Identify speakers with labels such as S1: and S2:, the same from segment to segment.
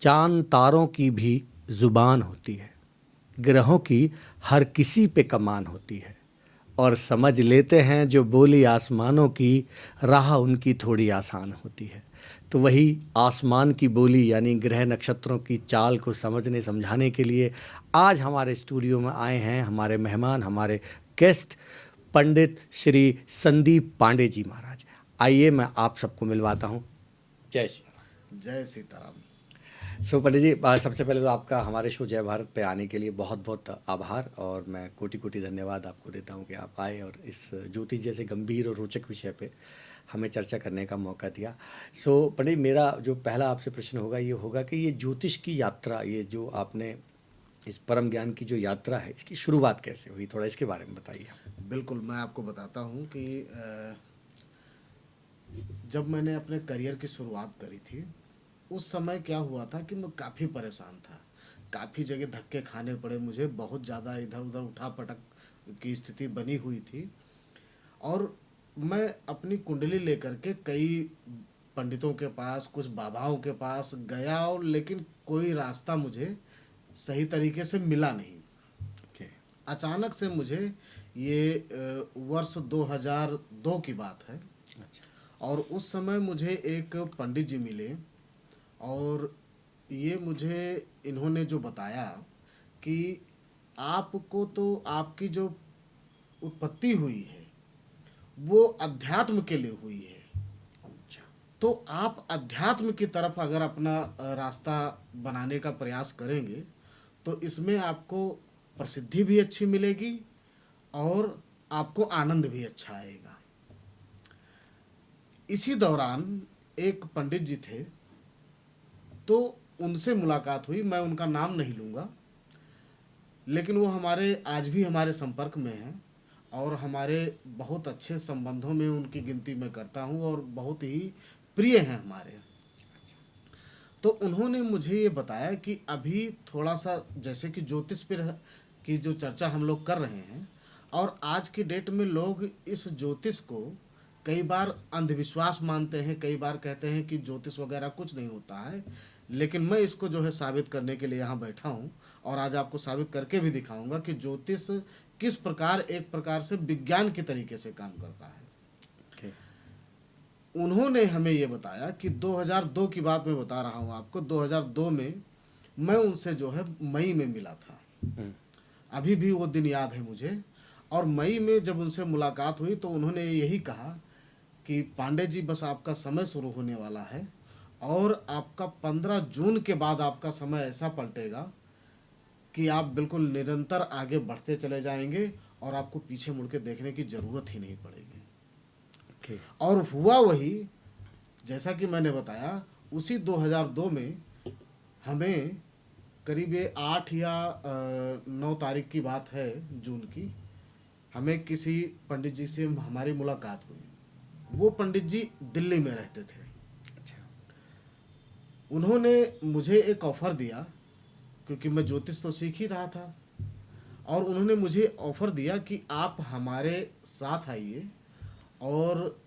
S1: चांद तारों की भी जुबान होती है, ग्रहों की हर किसी पे कमान होती है, और समझ लेते हैं जो बोली आसमानों की, राह उनकी थोड़ी आसान होती है। तो वही आसमान की बोली यानी ग्रह नक्षत्रों की चाल को समझने समझाने के लिए आज हमारे स्टूडियो में आए हैं हमारे मेहमान, हमारे गेस्ट, पंडित श्री संदीप पांडे जी महाराज। आइए मैं आप सबको मिलवाता हूँ। जय श्री राम।
S2: जय सीताराम।
S1: पंडित जी, सबसे पहले तो आपका हमारे शो जय भारत पे आने के लिए बहुत बहुत आभार, और मैं कोटि कोटि धन्यवाद आपको देता हूँ कि आप आए और इस ज्योतिष जैसे गंभीर और रोचक विषय पे हमें चर्चा करने का मौका दिया। पंडित, मेरा जो पहला आपसे प्रश्न होगा ये होगा कि ये ज्योतिष की यात्रा, ये जो आपने इस परम ज्ञान की जो यात्रा है, इसकी शुरुआत कैसे हुई, थोड़ा इसके बारे में बताइए।
S2: बिल्कुल, मैं आपको बताता हूँ कि जब मैंने अपने करियर की शुरुआत करी थी उस समय क्या हुआ था कि मैं काफ़ी परेशान था। काफ़ी जगह धक्के खाने पड़े मुझे, बहुत ज़्यादा इधर उधर उठा पटक की स्थिति बनी हुई थी। और मैं अपनी कुंडली लेकर के कई पंडितों के पास, कुछ बाबाओं के पास गया, और लेकिन कोई रास्ता मुझे सही तरीके से मिला नहीं।
S1: ओके।
S2: अचानक से मुझे ये वर्ष 2002 की बात है,
S1: अच्छा।
S2: और उस समय मुझे एक पंडित जी मिले, और ये मुझे इन्होंने जो बताया कि आपको तो आपकी जो उत्पत्ति हुई है वो अध्यात्म के लिए हुई है,
S1: अच्छा।
S2: तो आप अध्यात्म की तरफ अगर अपना रास्ता बनाने का प्रयास करेंगे तो इसमें आपको प्रसिद्धि भी अच्छी मिलेगी और आपको आनंद भी अच्छा आएगा। इसी दौरान एक पंडित जी थे, तो उनसे मुलाकात हुई। मैं उनका नाम नहीं लूँगा, लेकिन वो हमारे आज भी हमारे संपर्क में हैं, और हमारे बहुत अच्छे संबंधों में उनकी गिनती मैं करता हूँ, और बहुत ही प्रिय हैं हमारे। तो उन्होंने मुझे ये बताया कि अभी थोड़ा सा जैसे कि ज्योतिष पर की जो चर्चा हम लोग कर रहे हैं, और आज की डेट में लोग इस ज्योतिष को कई बार अंधविश्वास मानते हैं, कई बार कहते हैं कि ज्योतिष वगैरह कुछ नहीं होता है, लेकिन मैं इसको जो है साबित करने के लिए यहाँ बैठा हूँ, और आज आपको साबित करके भी दिखाऊंगा कि ज्योतिष किस प्रकार एक प्रकार से विज्ञान के तरीके से काम करता है।
S1: ओके।
S2: उन्होंने हमें ये बताया कि 2002 की बात मैं बता रहा हूँ आपको। 2002 में मैं उनसे जो है मई में मिला था, अभी भी वो दिन याद है मुझे। और मई में जब उनसे मुलाकात हुई तो उन्होंने यही कहा कि पांडे जी, बस आपका समय शुरू होने वाला है, और आपका 15 जून के बाद आपका समय ऐसा पलटेगा कि आप बिल्कुल निरंतर आगे बढ़ते चले जाएंगे, और आपको पीछे मुड़ के देखने की ज़रूरत ही नहीं पड़ेगी।
S1: ओके।
S2: और हुआ वही जैसा कि मैंने बताया। उसी 2002 में हमें करीब ये 8 या 9 तारीख की बात है, जून की, हमें किसी पंडित जी से हमारी मुलाकात हुई। वो पंडित जी दिल्ली में रहते थे।
S1: अच्छा।
S2: उन्होंने मुझे एक ऑफ़र दिया, क्योंकि मैं ज्योतिष तो सीख ही रहा था, और उन्होंने मुझे ऑफ़र दिया कि आप हमारे साथ आइए, और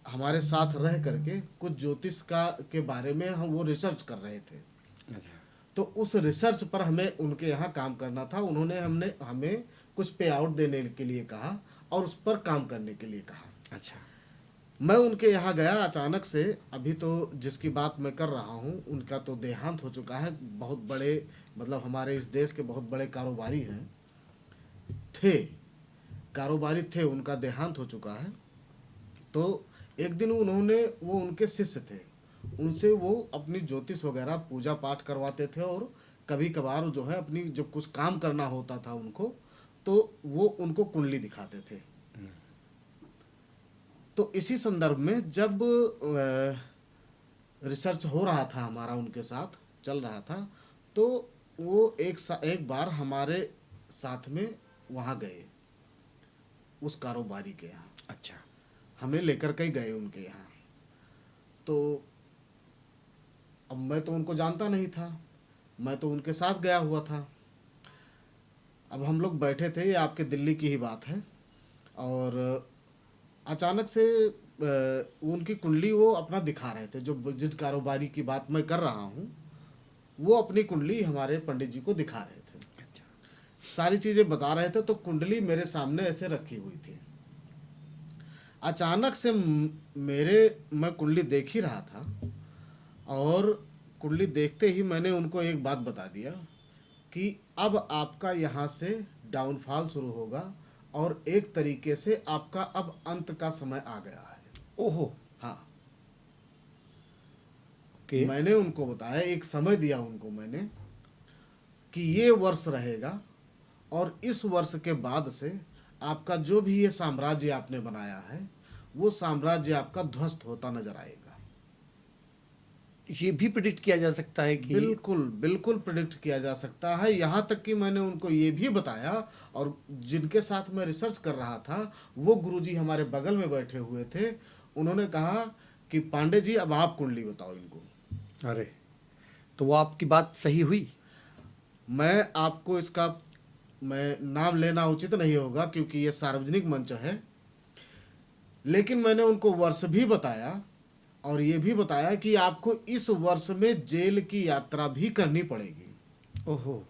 S2: हमारे साथ रह करके कुछ ज्योतिष का के बारे में हम वो रिसर्च कर रहे थे।
S1: अच्छा।
S2: तो उस रिसर्च पर हमें उनके यहाँ काम करना था। उन्होंने हमने हमें कुछ पे आउट देने के लिए कहा, और उस पर काम करने के लिए कहा।
S1: अच्छा।
S2: मैं उनके यहाँ गया अचानक से। अभी तो जिसकी बात मैं कर रहा हूँ उनका तो देहांत हो चुका है। बहुत बड़े, मतलब हमारे इस देश के बहुत बड़े कारोबारी हैं, थे, कारोबारी थे, उनका देहांत हो चुका है। तो एक दिन उन्होंने, वो उनके शिष्य थे, उनसे वो अपनी ज्योतिष वगैरह पूजा पाठ करवाते थे, और कभी कभार जो है अपनी जब कुछ काम करना होता था उनको, तो वो उनको कुंडली दिखाते थे। तो इसी संदर्भ में जब रिसर्च हो रहा था हमारा, उनके साथ चल रहा था, तो वो एक बार हमारे साथ में वहाँ गए, उस कारोबारी के यहाँ।
S1: अच्छा।
S2: हमें लेकर के गए उनके यहाँ। तो अब मैं तो उनको जानता नहीं था, मैं तो उनके साथ गया हुआ था। अब हम लोग बैठे थे, ये आपके दिल्ली की ही बात है, और अचानक से उनकी कुंडली वो अपना दिखा रहे थे, जो जिस कारोबारी की बात मैं कर रहा हूँ वो अपनी कुंडली हमारे पंडित जी को दिखा रहे थे,
S1: अच्छा।
S2: सारी चीजें बता रहे थे। तो कुंडली मेरे सामने ऐसे रखी हुई थी। अचानक से मैं कुंडली देख ही रहा था, और कुंडली देखते ही मैंने उनको एक बात बता दिया कि अब आपका यहाँ से डाउनफॉल शुरू होगा, और एक तरीके से आपका अब अंत का समय आ गया है।
S1: ओहो।
S2: हाँ,
S1: ओके।
S2: मैंने उनको बताया, एक समय दिया उनको मैंने कि ये वर्ष रहेगा, और इस वर्ष के बाद से आपका जो भी ये साम्राज्य आपने बनाया है, वो साम्राज्य आपका ध्वस्त होता नजर आएगा।
S1: ये भी प्रिडिक्ट किया जा सकता है कि
S2: बिल्कुल बिल्कुल प्रिडिक्ट किया जा सकता है। यहाँ तक कि मैंने उनको ये भी बताया, और जिनके साथ मैं रिसर्च कर रहा था वो गुरुजी हमारे बगल में बैठे हुए थे। उन्होंने कहा कि पांडे जी अब आप कुंडली बताओ इनको।
S1: अरे, तो वो आपकी बात सही हुई?
S2: मैं आपको इसका मैं नाम लेना उचित नहीं होगा क्योंकि ये सार्वजनिक मंच है, लेकिन मैंने उनको वर्ष भी बताया, और ये भी बताया कि आपको इस वर्ष में जेल की यात्रा भी करनी पड़ेगी।
S1: ओहो।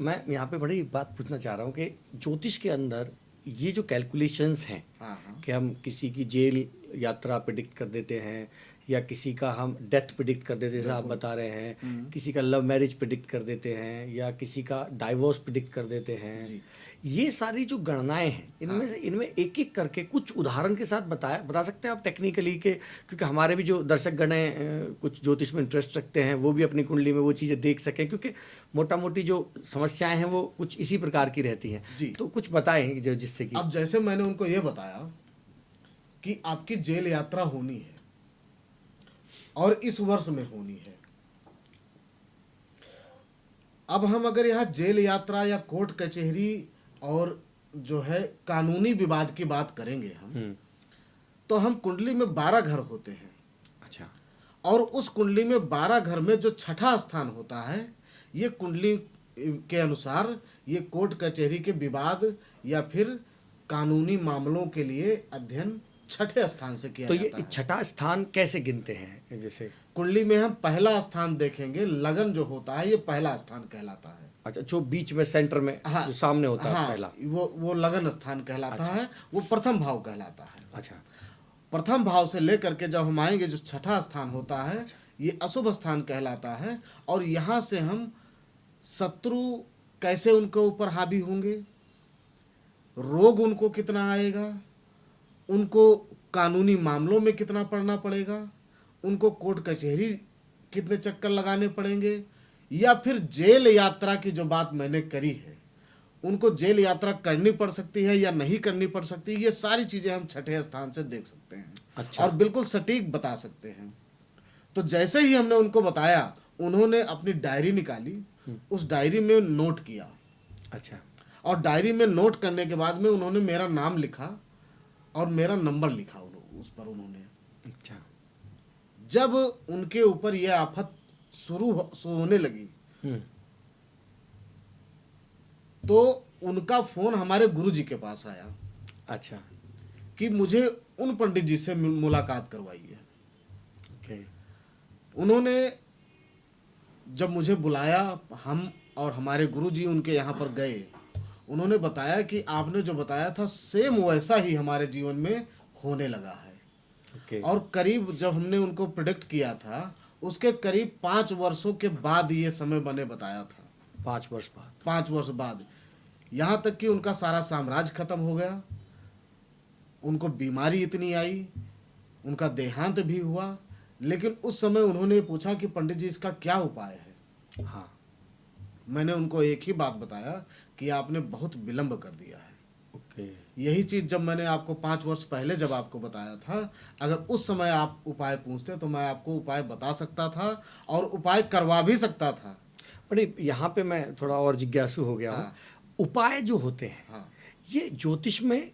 S1: मैं यहाँ पे बड़ी बात पूछना चाह रहा हूँ कि ज्योतिष के अंदर ये जो कैलकुलेशंस हैं
S2: हाँ हाँ
S1: कि हम किसी की जेल यात्रा प्रिडिक्ट कर देते हैं, या किसी का हम डेथ प्रिडिक्ट कर देते हैं जैसे आप बता रहे हैं, किसी का लव मैरिज प्रिडिक्ट कर देते हैं, या किसी का डाइवोर्स प्रिडिक्ट कर देते हैं,
S2: जी।
S1: ये सारी जो गणनाएं हैं इनमें से इनमें एक एक करके कुछ उदाहरण के साथ बता सकते हैं आप टेक्निकली के? क्योंकि हमारे भी जो दर्शक गण हैं कुछ ज्योतिष में इंटरेस्ट रखते हैं, वो भी अपनी कुंडली में वो चीज़ें देख सकें, क्योंकि मोटा मोटी जो समस्याएं हैं वो कुछ इसी प्रकार की रहती हैं।
S2: जी।
S1: तो कुछ बताएं जो जिससे कि
S2: अब जैसे मैंने उनको ये बताया कि आपकी जेल यात्रा होनी है, और इस वर्ष में होनी है। अब हम अगर यहाँ जेल यात्रा या कोर्ट कचहरी और जो है कानूनी विवाद की बात करेंगे हम, तो हम कुंडली में 12 घर होते हैं।
S1: अच्छा।
S2: और उस कुंडली में 12 घर में जो छठा स्थान होता है, ये कुंडली के अनुसार ये कोर्ट कचहरी के विवाद या फिर कानूनी मामलों के लिए अध्ययन छठे स्थान से किया
S1: तो
S2: जाता
S1: ये
S2: है।
S1: छठा स्थान कैसे गिनते हैं? जैसे
S2: कुंडली में हम पहला स्थान देखेंगे, लगन जो होता है ये पहला स्थान कहलाता है।
S1: अच्छा, जो बीच में सेंटर में
S2: हाँ,
S1: जो सामने होता है
S2: हाँ,
S1: पहला,
S2: वो लगन स्थान कहलाता है, वो प्रथम भाव कहलाता है।
S1: अच्छा।
S2: प्रथम भाव से लेकर के जब हम आएंगे जो छठा स्थान होता है, ये अशुभ स्थान कहलाता है। और यहाँ से हम शत्रु कैसे उनके ऊपर हावी होंगे, रोग उनको कितना आएगा, उनको कानूनी मामलों में कितना पड़ना पड़ेगा, उनको कोर्ट कचहरी कितने चक्कर लगाने पड़ेंगे, या फिर जेल यात्रा की जो बात मैंने करी है, उनको जेल यात्रा करनी पड़ सकती है या नहीं करनी पड़ सकती, ये सारी चीजें हम छठे स्थान से देख सकते हैं।
S1: अच्छा।
S2: और बिल्कुल सटीक बता सकते हैं। तो जैसे ही हमने उनको बताया, उन्होंने अपनी डायरी निकाली, उस डायरी में नोट किया।
S1: अच्छा।
S2: और डायरी में नोट करने के बाद में उन्होंने मेरा नाम लिखा और मेरा नंबर लिखा उस पर उन्होंने।
S1: अच्छा।
S2: जब उनके ऊपर यह आफत शुरू होने लगी, तो उनका फोन हमारे गुरुजी के पास आया।
S1: अच्छा।
S2: कि मुझे उन पंडित जी से मुलाकात करवाइए।
S1: ओके।
S2: उन्होंने जब मुझे बुलाया, हम और हमारे गुरुजी उनके यहाँ पर गए। उन्होंने बताया कि आपने जो बताया था सेम वैसा ही हमारे जीवन में होने लगा है।
S1: ओके।
S2: और करीब जब हमने उनको प्रेडिक्ट किया था, उसके करीब 5 वर्षों के बाद ये समय बने बताया था।
S1: 5 वर्ष बाद?
S2: 5 वर्ष बाद। यहाँ तक कि उनका सारा साम्राज्य खत्म हो गया, उनको बीमारी इतनी आई, उनका देहांत भी हुआ। लेकिन उस समय उन्होंने पूछा कि पंडित जी इसका क्या उपाय है।
S1: हाँ।
S2: मैंने उनको एक ही बात बताया कि आपने बहुत विलंब कर दिया है।
S1: ओके।
S2: यही चीज जब मैंने आपको 5 वर्ष पहले जब आपको बताया था, अगर उस समय आप उपाय पूछते तो मैं आपको उपाय बता सकता था और उपाय करवा भी सकता था।
S1: बड़े यहाँ पे मैं थोड़ा और जिज्ञासु हो गया हूँ।
S2: हाँ।
S1: उपाय जो होते हैं,
S2: हाँ।
S1: ये ज्योतिष में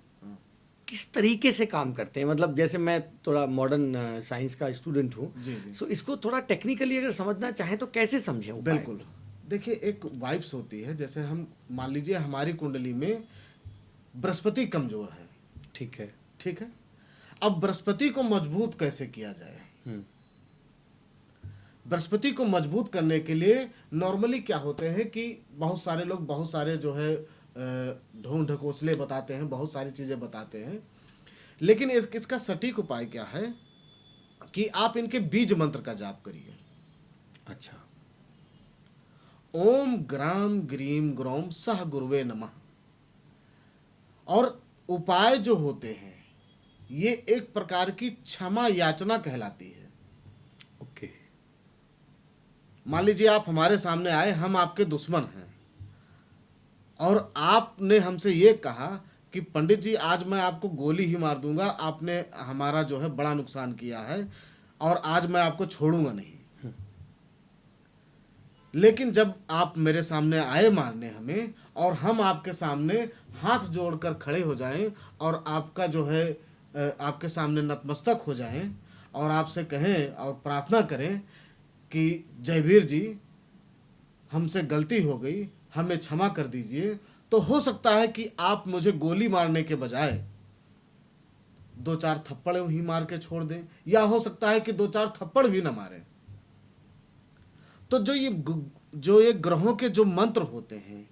S1: किस तरीके से काम करते हैं? मतलब जैसे मैं थोड़ा मॉडर्न साइंस का स्टूडेंट हूँ,
S2: जी जी।
S1: सो इसको थोड़ा टेक्निकली अगर समझना चाहें तो कैसे समझें उपाय?
S2: बिल्कुल। देखिए, एक वाइब्स होती है। जैसे हम मान लीजिए हमारी कुंडली में बृहस्पति कमजोर है।
S1: ठीक है।
S2: ठीक है। अब बृहस्पति को मजबूत कैसे किया जाए? बृहस्पति को मजबूत करने के लिए नॉर्मली क्या होते हैं कि बहुत सारे लोग बहुत सारे जो है ढोंग ढकोसले बताते हैं, बहुत सारी चीज़ें बताते हैं, लेकिन इसका सटीक उपाय क्या है कि आप इनके बीज मंत्र का जाप करिए।
S1: अच्छा।
S2: ओम ग्राम ग्रीम ग्रोम सह गुरुवे नमः। और उपाय जो होते हैं ये एक प्रकार की क्षमा याचना कहलाती है।
S1: ओके।
S2: मान लीजिए आप हमारे सामने आए, हम आपके दुश्मन हैं और आपने हमसे ये कहा कि पंडित जी आज मैं आपको गोली ही मार दूंगा, आपने हमारा जो है बड़ा नुकसान किया है और आज मैं आपको छोड़ूंगा नहीं। लेकिन जब आप मेरे सामने आए मारने हमें और हम आपके सामने हाथ जोड़कर खड़े हो जाएं और आपका जो है आपके सामने नतमस्तक हो जाएं और आपसे कहें और प्रार्थना करें कि जयवीर जी हमसे गलती हो गई, हमें क्षमा कर दीजिए, तो हो सकता है कि आप मुझे गोली मारने के बजाय दो चार थप्पड़ ही मार के छोड़ दें, या हो सकता है कि दो चार थप्पड़ भी ना मारें। तो जो ये ग्रहों के जो मंत्र होते हैं,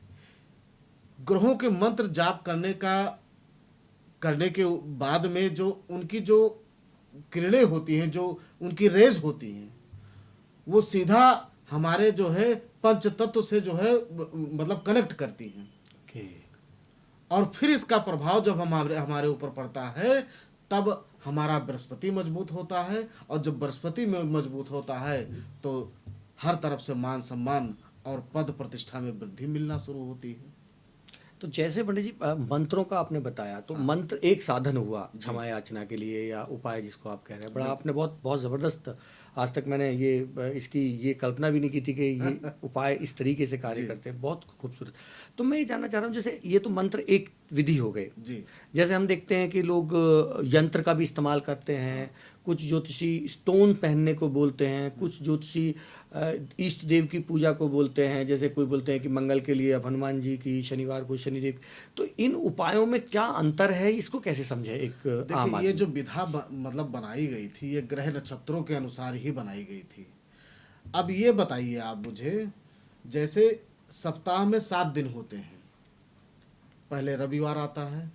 S2: ग्रहों के मंत्र जाप करने के बाद में जो उनकी जो किरणें होती हैं, जो उनकी रेज होती हैं, वो सीधा हमारे जो है पंच तत्व से जो है मतलब कनेक्ट करती हैं।
S1: ओके।
S2: और फिर इसका प्रभाव जब हमारे ऊपर पड़ता है तब हमारा बृहस्पति मजबूत होता है, और जब बृहस्पति में मजबूत होता है तो हर तरफ से मान सम्मान और पद प्रतिष्ठा में वृद्धि मिलना शुरू होती है।
S1: तो जैसे पंडित जी मंत्रों का आपने बताया, तो मंत्र एक साधन हुआ क्षमा याचना के लिए या उपाय जिसको आप कह रहे हैं, बड़ा आपने बहुत बहुत ज़बरदस्त, आज तक मैंने इसकी ये कल्पना भी नहीं की थी कि ये उपाय इस तरीके से कार्य करते हैं, बहुत खूबसूरत। तो मैं ये जानना चाह रहा हूँ, जैसे ये तो मंत्र एक विधि हो गए
S2: जी।
S1: जैसे हम देखते हैं कि लोग यंत्र का भी इस्तेमाल करते हैं, कुछ ज्योतिषी स्टोन पहनने को बोलते हैं, कुछ ज्योतिषी इष्ट देव की पूजा को बोलते हैं, जैसे कोई बोलते हैं कि मंगल के लिए अब हनुमान जी की, शनिवार को शनिदेव। तो इन उपायों में क्या अंतर है, इसको कैसे समझे एक आम
S2: देखिए,
S1: आदमी?
S2: ये जो विधा मतलब बनाई गई थी, ये ग्रह नक्षत्रों के अनुसार ही बनाई गई थी। अब ये बताइए आप मुझे, जैसे सप्ताह में 7 दिन होते हैं, पहले रविवार आता है,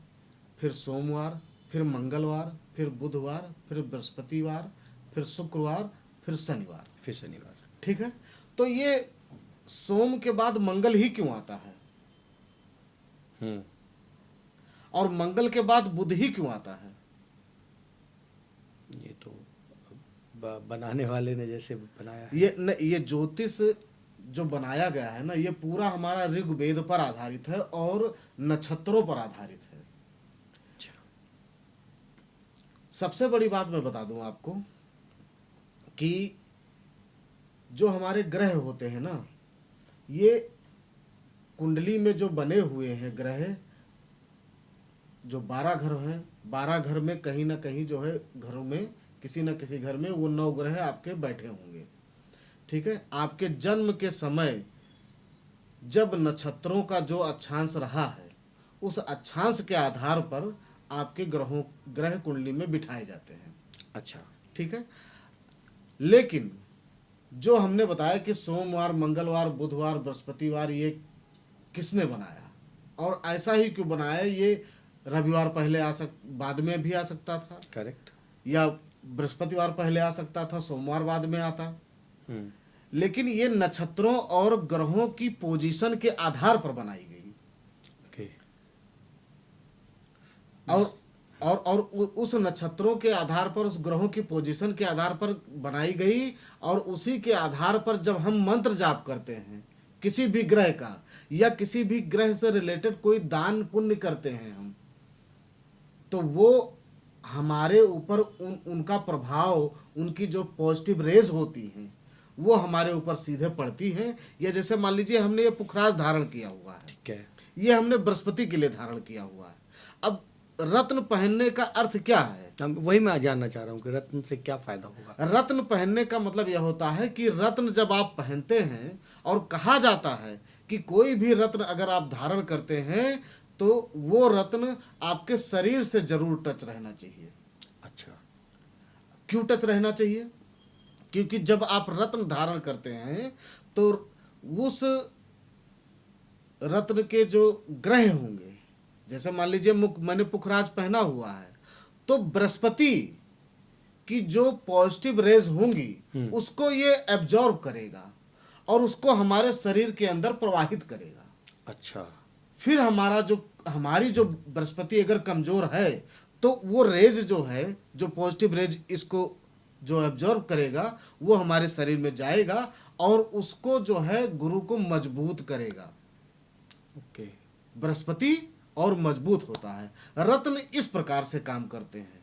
S2: फिर सोमवार, फिर मंगलवार, फिर बुधवार, फिर बृहस्पतिवार, फिर शुक्रवार, फिर शनिवार।
S1: फिर शनिवार।
S2: ठीक है, तो ये सोम के बाद मंगल ही क्यों आता है, और मंगल के बाद बुध ही क्यों आता है?
S1: ये तो बनाने वाले ने जैसे बनाया है।
S2: ये ज्योतिष जो बनाया गया है ना, ये पूरा हमारा ऋग्वेद पर आधारित है और नक्षत्रों पर आधारित है।
S1: अच्छा।
S2: सबसे बड़ी बात मैं बता दूं आपको कि जो हमारे ग्रह होते हैं ना, ये कुंडली में जो बने हुए हैं ग्रह, जो 12 घर हैं, 12 घर में कहीं ना कहीं जो है घरों में किसी न किसी घर में वो 9 ग्रह आपके बैठे होंगे। ठीक है, आपके जन्म के समय जब नक्षत्रों का जो अक्षांश रहा है, उस अक्षांश के आधार पर आपके ग्रह कुंडली में बिठाए जाते हैं।
S1: अच्छा।
S2: ठीक है, लेकिन जो हमने बताया कि सोमवार, मंगलवार, बुधवार, बृहस्पतिवार, ये किसने बनाया और ऐसा ही क्यों बनाया? ये रविवार पहले बाद में भी आ सकता था,
S1: करेक्ट,
S2: या बृहस्पतिवार पहले आ सकता था, सोमवार बाद में आता। लेकिन ये नक्षत्रों और ग्रहों की पोजीशन के आधार पर बनाई गई।
S1: ओके।
S2: और उस नक्षत्रों के आधार पर, उस ग्रहों की पोजीशन के आधार पर बनाई गई, और उसी के आधार पर जब हम मंत्र जाप करते हैं किसी भी ग्रह का, या किसी भी ग्रह से रिलेटेड कोई दान पुण्य करते हैं हम, तो वो हमारे ऊपर उनका प्रभाव, उनकी जो पॉजिटिव रेज होती हैं वो हमारे ऊपर सीधे पड़ती हैं। या जैसे मान लीजिए हमने ये पुखराज धारण किया हुआ है,
S1: ठीक है,
S2: ये हमने बृहस्पति के लिए धारण किया हुआ है। अब रत्न पहनने का अर्थ क्या है?
S1: वही मैं जानना चाह रहा हूँ कि रत्न से क्या फायदा होगा।
S2: रत्न पहनने का मतलब यह होता है कि रत्न जब आप पहनते हैं, और कहा जाता है कि कोई भी रत्न अगर आप धारण करते हैं तो वो रत्न आपके शरीर से जरूर टच रहना चाहिए।
S1: अच्छा।
S2: क्यों टच रहना चाहिए? क्योंकि जब आप रत्न धारण करते हैं तो उस रत्न के जो ग्रह होंगे, जैसे मान लीजिए मैंने पुखराज पहना हुआ है, तो बृहस्पति की जो पॉजिटिव रेज होंगी उसको ये एब्जॉर्ब करेगा और उसको हमारे शरीर के अंदर प्रवाहित करेगा।
S1: अच्छा।
S2: फिर हमारी जो बृहस्पति अगर कमजोर है तो वो रेज जो है, जो पॉजिटिव रेज इसको जो एब्जॉर्ब करेगा वो हमारे शरीर में जाएगा और उसको जो है गुरु को मजबूत करेगा।
S1: ओके।
S2: बृहस्पति और मजबूत होता है। रत्न इस प्रकार से काम करते हैं,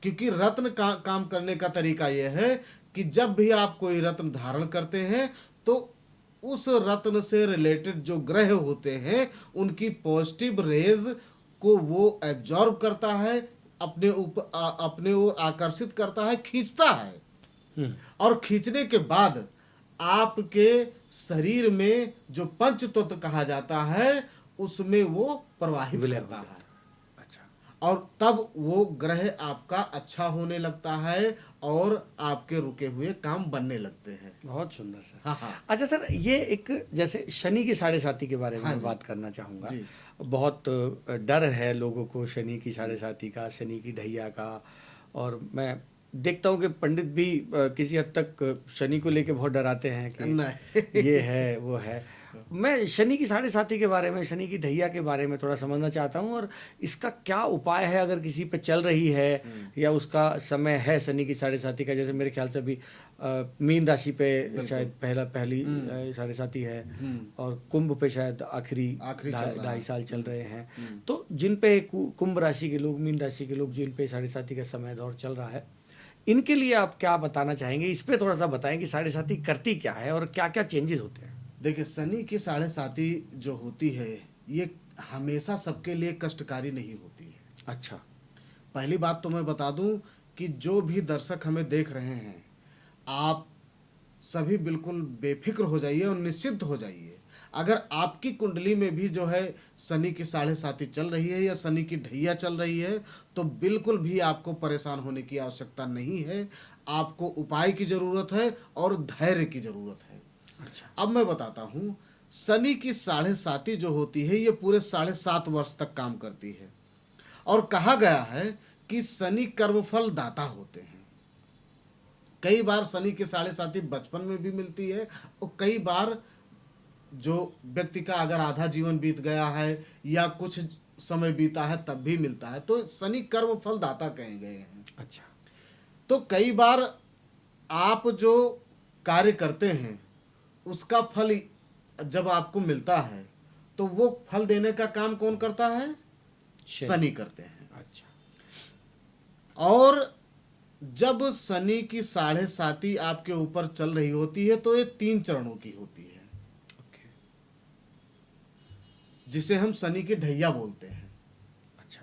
S2: क्योंकि रत्न का काम करने का तरीका यह है कि जब भी आप कोई रत्न धारण करते हैं तो उस रत्न से रिलेटेड जो ग्रह होते हैं उनकी पॉजिटिव रेज को वो एब्जॉर्ब करता है, अपने ओर आकर्षित करता है, खींचता है। और खींचने के बाद आपके शरीर में जो पंच तत्व कहा जाता है उसमें वो प्रवाहित करता है।
S1: अच्छा।
S2: और तब वो ग्रह आपका अच्छा होने लगता है और आपके रुके हुए काम बनने लगते हैं।
S1: बहुत सुंदर सर।
S2: हाँ हाँ।
S1: अच्छा सर, ये एक जैसे शनि की साढ़े साती के बारे में
S2: हाँ
S1: मैं
S2: जी।
S1: बात करना चाहूँगा।
S2: जी।
S1: बहुत डर है लोगों को शनि की साढ़े साती का, शनि की ढैया का, और मैं देखता हूँ कि पंडित भी किसी हद तक शनि को लेके बहुत डराते हैं कि
S2: नहीं।
S1: ये है वो है। मैं शनि की साढ़े साती के बारे में, शनि की ढैया के बारे में थोड़ा समझना चाहता हूँ, और इसका क्या उपाय है अगर किसी पे चल रही है या उसका समय है शनि की साढ़े साती का। जैसे मेरे ख्याल से अभी मीन राशि पे शायद पहली साढ़े साती है, और कुंभ पे शायद आखिरी
S2: चल रहा है।
S1: 2.5 साल चल रहे हैं। तो जिन पे कुंभ राशि के लोग, मीन राशि के लोग, जिन पे साढ़े साती का समय दौर चल रहा है, इनके लिए आप क्या बताना चाहेंगे? इस पे थोड़ा सा बताएं कि साढ़े साती करती क्या है और क्या क्या चेंजेस होते हैं।
S2: देखिए, शनि की साढ़े साती जो होती है ये हमेशा सबके लिए कष्टकारी नहीं होती है।
S1: अच्छा।
S2: पहली बात तो मैं बता दूं कि जो भी दर्शक हमें देख रहे हैं, आप सभी बिल्कुल बेफिक्र हो जाइए और निश्चिंत हो जाइए। अगर आपकी कुंडली में भी जो है शनि की साढ़े साती चल रही है या शनि की ढैया चल रही है तो बिल्कुल भी आपको परेशान होने की आवश्यकता नहीं है। आपको उपाय की ज़रूरत है और धैर्य की ज़रूरत है।
S1: अच्छा।
S2: अब मैं बताता हूँ, शनि की साढ़े साती जो होती है ये पूरे 7.5 वर्ष तक काम करती है, और कहा गया है कि शनि कर्मफल दाता होते हैं। कई बार शनि की साढ़े साती बचपन में भी मिलती है, और कई बार जो व्यक्ति का अगर आधा जीवन बीत गया है या कुछ समय बीता है तब भी मिलता है। तो शनि कर्मफल दाता कहे गए हैं।
S1: अच्छा।
S2: तो कई बार आप जो कार्य करते हैं उसका फल जब आपको मिलता है तो वो फल देने का काम कौन करता है? शनि करते हैं।
S1: अच्छा।
S2: और जब शनि की साढ़े साती आपके ऊपर चल रही होती है तो ये 3 चरणों की होती है, जिसे हम शनि की ढैया बोलते हैं।
S1: अच्छा।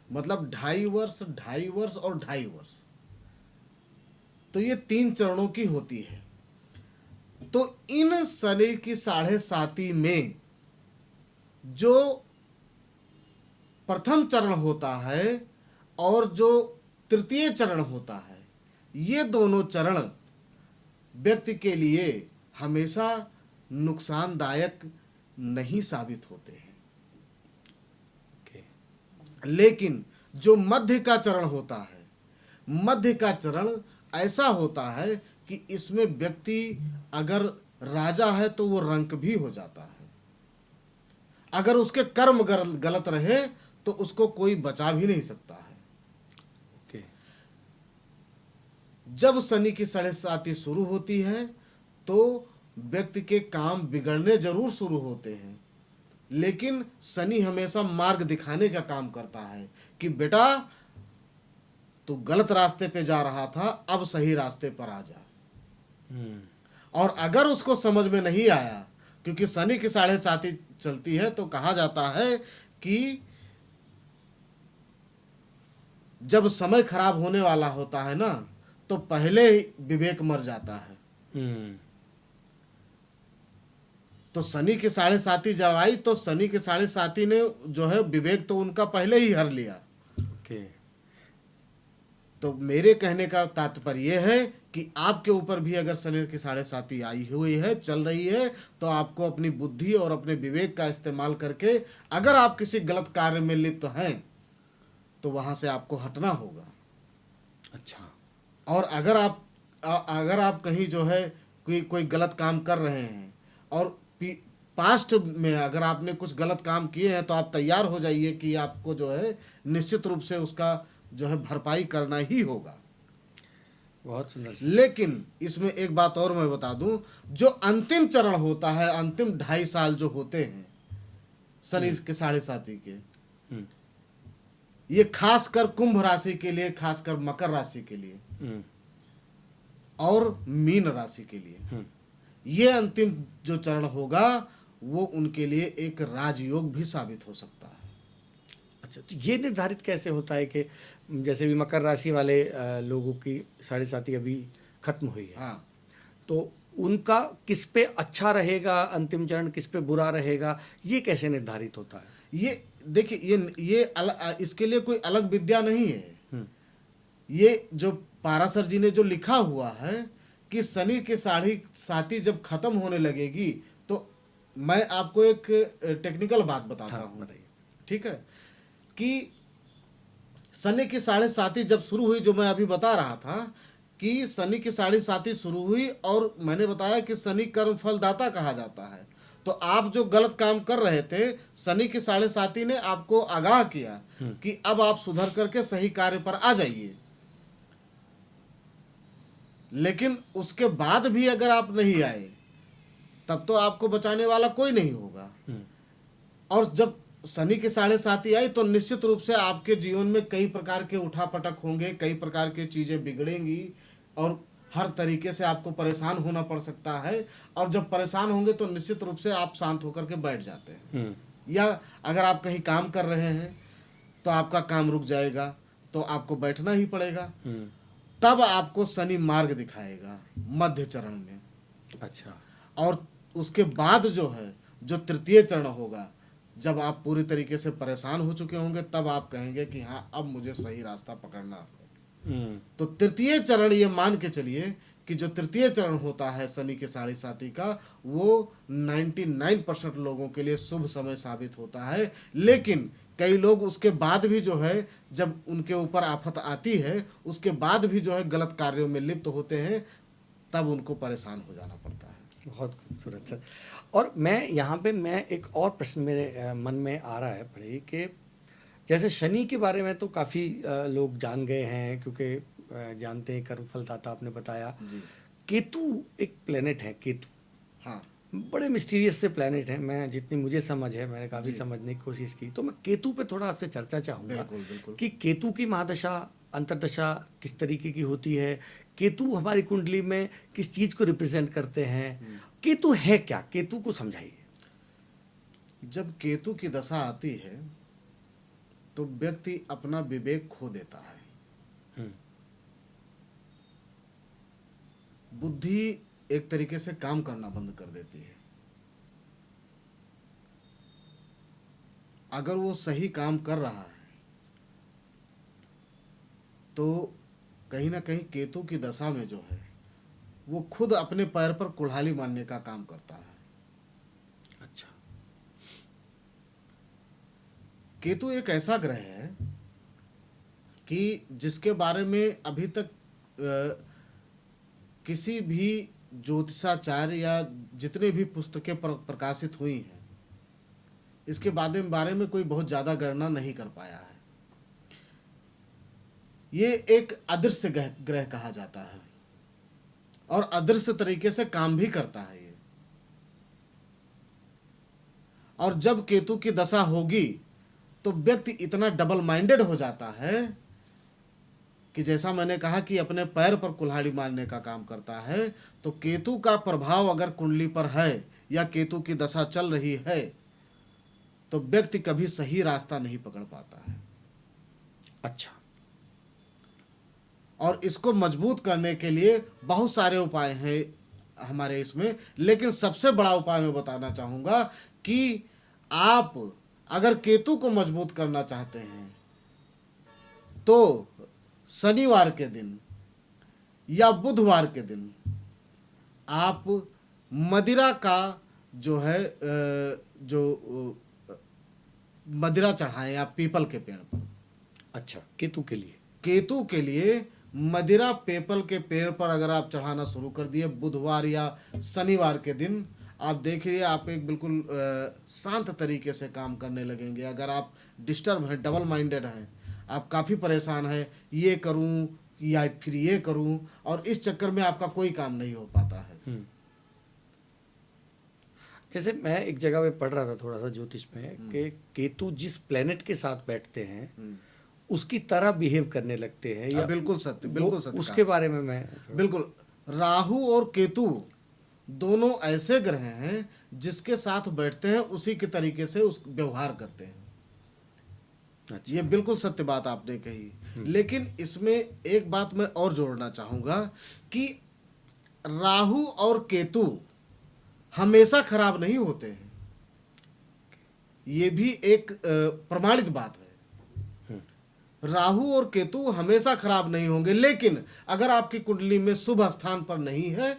S2: मतलब 2.5 वर्ष, 2.5 वर्ष और 2.5 वर्ष, तो ये 3 चरणों की होती है। तो इन शनि की साढ़े साती में जो प्रथम चरण होता है और जो तृतीय चरण होता है, ये दोनों चरण व्यक्ति के लिए हमेशा नुकसानदायक नहीं साबित होते हैं। लेकिन जो मध्य का चरण होता है, मध्य का चरण ऐसा होता है कि इसमें व्यक्ति अगर राजा है तो वो रंक भी हो जाता है। अगर उसके कर्म गलत रहे तो उसको कोई बचा भी नहीं सकता है। जब शनि की साढ़े साती शुरू होती है तो व्यक्ति के काम बिगड़ने जरूर शुरू होते हैं, लेकिन शनि हमेशा मार्ग दिखाने का काम करता है कि बेटा तू गलत रास्ते पे जा रहा था, अब सही रास्ते पर आ जा। और अगर उसको समझ में नहीं आया, क्योंकि शनि की साढ़े साती चलती है तो कहा जाता है कि जब समय खराब होने वाला होता है ना तो पहले ही विवेक मर जाता है। तो शनि की साढ़े साती जब आई तो शनि की साढ़े साती ने जो है विवेक तो उनका पहले ही हर लिया। तो मेरे कहने का तात्पर्य यह है कि आपके ऊपर भी अगर शनि की साढ़े साती आई हुई है, चल रही है, तो आपको अपनी बुद्धि और अपने विवेक का इस्तेमाल करके अगर आप किसी गलत कार्य में लिप्त हैं तो वहां से आपको हटना होगा।
S1: अच्छा।
S2: और अगर आप कहीं जो है कोई गलत काम कर रहे हैं और पास्ट में अगर आपने कुछ गलत काम किए हैं तो आप तैयार हो जाइए कि आपको जो है निश्चित रूप से उसका जो है भरपाई करना ही होगा।
S1: बहुत सुंदर सर।
S2: लेकिन इसमें एक बात और मैं बता दूं, जो अंतिम चरण होता है, अंतिम 2.5 साल जो होते हैं शनि के साढ़े साती के,
S1: हम्म,
S2: ये खासकर कुंभ राशि के लिए, खासकर मकर राशि के लिए
S1: हम्म,
S2: और मीन राशि के लिए,
S1: हम्म।
S2: ये अंतिम जो चरण होगा वो उनके लिए एक राजयोग भी साबित हो सकता है।
S1: अच्छा, तो ये निर्धारित कैसे होता है कि जैसे भी मकर राशि वाले लोगों की साढ़े साती अभी खत्म हुई है,
S2: हाँ,
S1: तो उनका किस पे अच्छा रहेगा अंतिम चरण, किस पे बुरा रहेगा, ये कैसे निर्धारित होता है?
S2: ये देखिए, इसके लिए कोई अलग विद्या नहीं है।
S1: हम्म,
S2: ये जो पाराशर जी ने जो लिखा हुआ है कि शनि की साढ़े साती जब खत्म होने लगेगी, तो मैं आपको एक टेक्निकल बात बताता
S1: हाँ,
S2: हूँ,
S1: बताइए।
S2: ठीक है, कि शनि की साढ़े साती जब शुरू हुई, जो मैं अभी बता रहा था कि शनि की साढ़े साती शुरू हुई, और मैंने बताया कि शनि कर्म फलदाता कहा जाता है। तो आप जो गलत काम कर रहे थे, शनि की साढ़े साती ने आपको आगाह किया कि अब आप सुधर करके सही कार्य पर आ जाइए। लेकिन उसके बाद भी अगर आप नहीं आए, तब तो आपको बचाने वाला कोई नहीं होगा।
S1: हम्म,
S2: और जब शनि की साढ़े साती आई तो निश्चित रूप से आपके जीवन में कई प्रकार के उठापटक होंगे, कई प्रकार की चीजें बिगड़ेंगी और हर तरीके से आपको परेशान होना पड़ सकता है। और जब परेशान होंगे तो निश्चित रूप से आप शांत होकर के बैठ जाते हैं,
S1: हम्म,
S2: या अगर आप कहीं काम कर रहे हैं तो आपका काम रुक जाएगा तो आपको बैठना ही पड़ेगा।
S1: हम्म।
S2: तब आपको शनि मार्ग दिखाएगा मध्य चरण में।
S1: अच्छा।
S2: और उसके बाद जो है, जो तृतीय चरण होगा, जब आप पूरी तरीके से परेशान हो चुके होंगे, तब आप कहेंगे कि हाँ, अब मुझे सही रास्ता पकड़ना है।
S1: हम्म,
S2: तो तृतीय चरण, ये मान के चलिए कि जो तृतीय चरण होता है शनि के साढ़े साती का, वो 99% लोगों के लिए शुभ समय साबित होता है। लेकिन कई लोग उसके बाद भी जो है, जब उनके ऊपर आफत आती है, उसके बाद भी जो है गलत कार्यों में लिप्त होते हैं, तब उनको परेशान हो जाना पड़ता है।
S1: बहुत खूबसूरत सर। और मैं एक और प्रश्न मेरे मन में आ रहा है पड़े कि जैसे शनि के बारे में तो काफ़ी लोग जान गए हैं, क्योंकि जानते हैं कर्म फलदाता, आपने बताया।
S2: जी,
S1: केतु एक प्लेनेट है, केतु
S2: हाँ,
S1: बड़े मिस्टीरियस से प्लेनेट है। मैं जितनी मुझे समझ है, मैंने काफ़ी
S2: जी।
S1: समझने की कोशिश की, तो मैं केतु पे थोड़ा आपसे चर्चा चाहूँगा
S2: बिल्कुल, बिल्कुल।
S1: कि केतु की महादशा अंतर्दशा किस तरीके की होती है, केतु हमारी कुंडली में किस चीज़ को रिप्रेजेंट करते हैं, केतु है क्या, केतु को समझाइए।
S2: जब केतु की दशा आती है तो व्यक्ति अपना विवेक खो देता है,
S1: हम्म,
S2: बुद्धि एक तरीके से काम करना बंद कर देती है। अगर वो सही काम कर रहा है तो कहीं ना कहीं केतु की दशा में जो है, वो खुद अपने पैर पर कुल्हाड़ी मारने का काम करता है।
S1: अच्छा।
S2: केतु एक ऐसा ग्रह है कि जिसके बारे में अभी तक किसी भी ज्योतिषाचार्य या जितने भी पुस्तकें प्रकाशित हुई हैं, इसके बारे में कोई बहुत ज्यादा गणना नहीं कर पाया है। ये एक अदृश्य ग्रह कहा जाता है और अदृश्य तरीके से काम भी करता है ये। और जब केतु की दशा होगी तो व्यक्ति इतना डबल माइंडेड हो जाता है कि जैसा मैंने कहा कि अपने पैर पर कुल्हाड़ी मारने का काम करता है। तो केतु का प्रभाव अगर कुंडली पर है या केतु की दशा चल रही है तो व्यक्ति कभी सही रास्ता नहीं पकड़ पाता है।
S1: अच्छा।
S2: और इसको मजबूत करने के लिए बहुत सारे उपाय हैं हमारे इसमें, लेकिन सबसे बड़ा उपाय मैं बताना चाहूंगा कि आप अगर केतु को मजबूत करना चाहते हैं तो शनिवार के दिन या बुधवार के दिन आप मदिरा का जो है मदिरा चढ़ाएं आप पीपल के पेड़ पर।
S1: अच्छा, केतु के लिए?
S2: केतु के लिए मदिरा पीपल के पेड़ पर अगर आप चढ़ाना शुरू कर दिए बुधवार या शनिवार के दिन, आप देखिए आप एक बिल्कुल शांत तरीके से काम करने लगेंगे। अगर आप डिस्टर्ब हैं, डबल माइंडेड हैं, आप काफ़ी परेशान हैं, ये करूं या फिर ये करूं, और इस चक्कर में आपका कोई काम नहीं हो पाता है।
S1: जैसे मैं एक जगह पे पढ़ रहा था थोड़ा सा ज्योतिष में कि केतु जिस प्लेनेट के साथ बैठते हैं उसकी तरह बिहेव करने लगते हैं, या
S2: बिल्कुल सत्य, बिल्कुल सत्य।
S1: उसके बारे में मैं
S2: बिल्कुल, राहु और केतु दोनों ऐसे ग्रह हैं जिसके साथ बैठते हैं उसी के तरीके से उस व्यवहार करते हैं।
S1: अच्छा।
S2: ये बिल्कुल सत्य बात आपने कही। लेकिन इसमें एक बात मैं और जोड़ना चाहूंगा कि राहु और केतु हमेशा खराब नहीं होते हैं, ये भी एक प्रमाणित बात है। राहु और केतु हमेशा खराब नहीं होंगे, लेकिन अगर आपकी कुंडली में शुभ स्थान पर नहीं है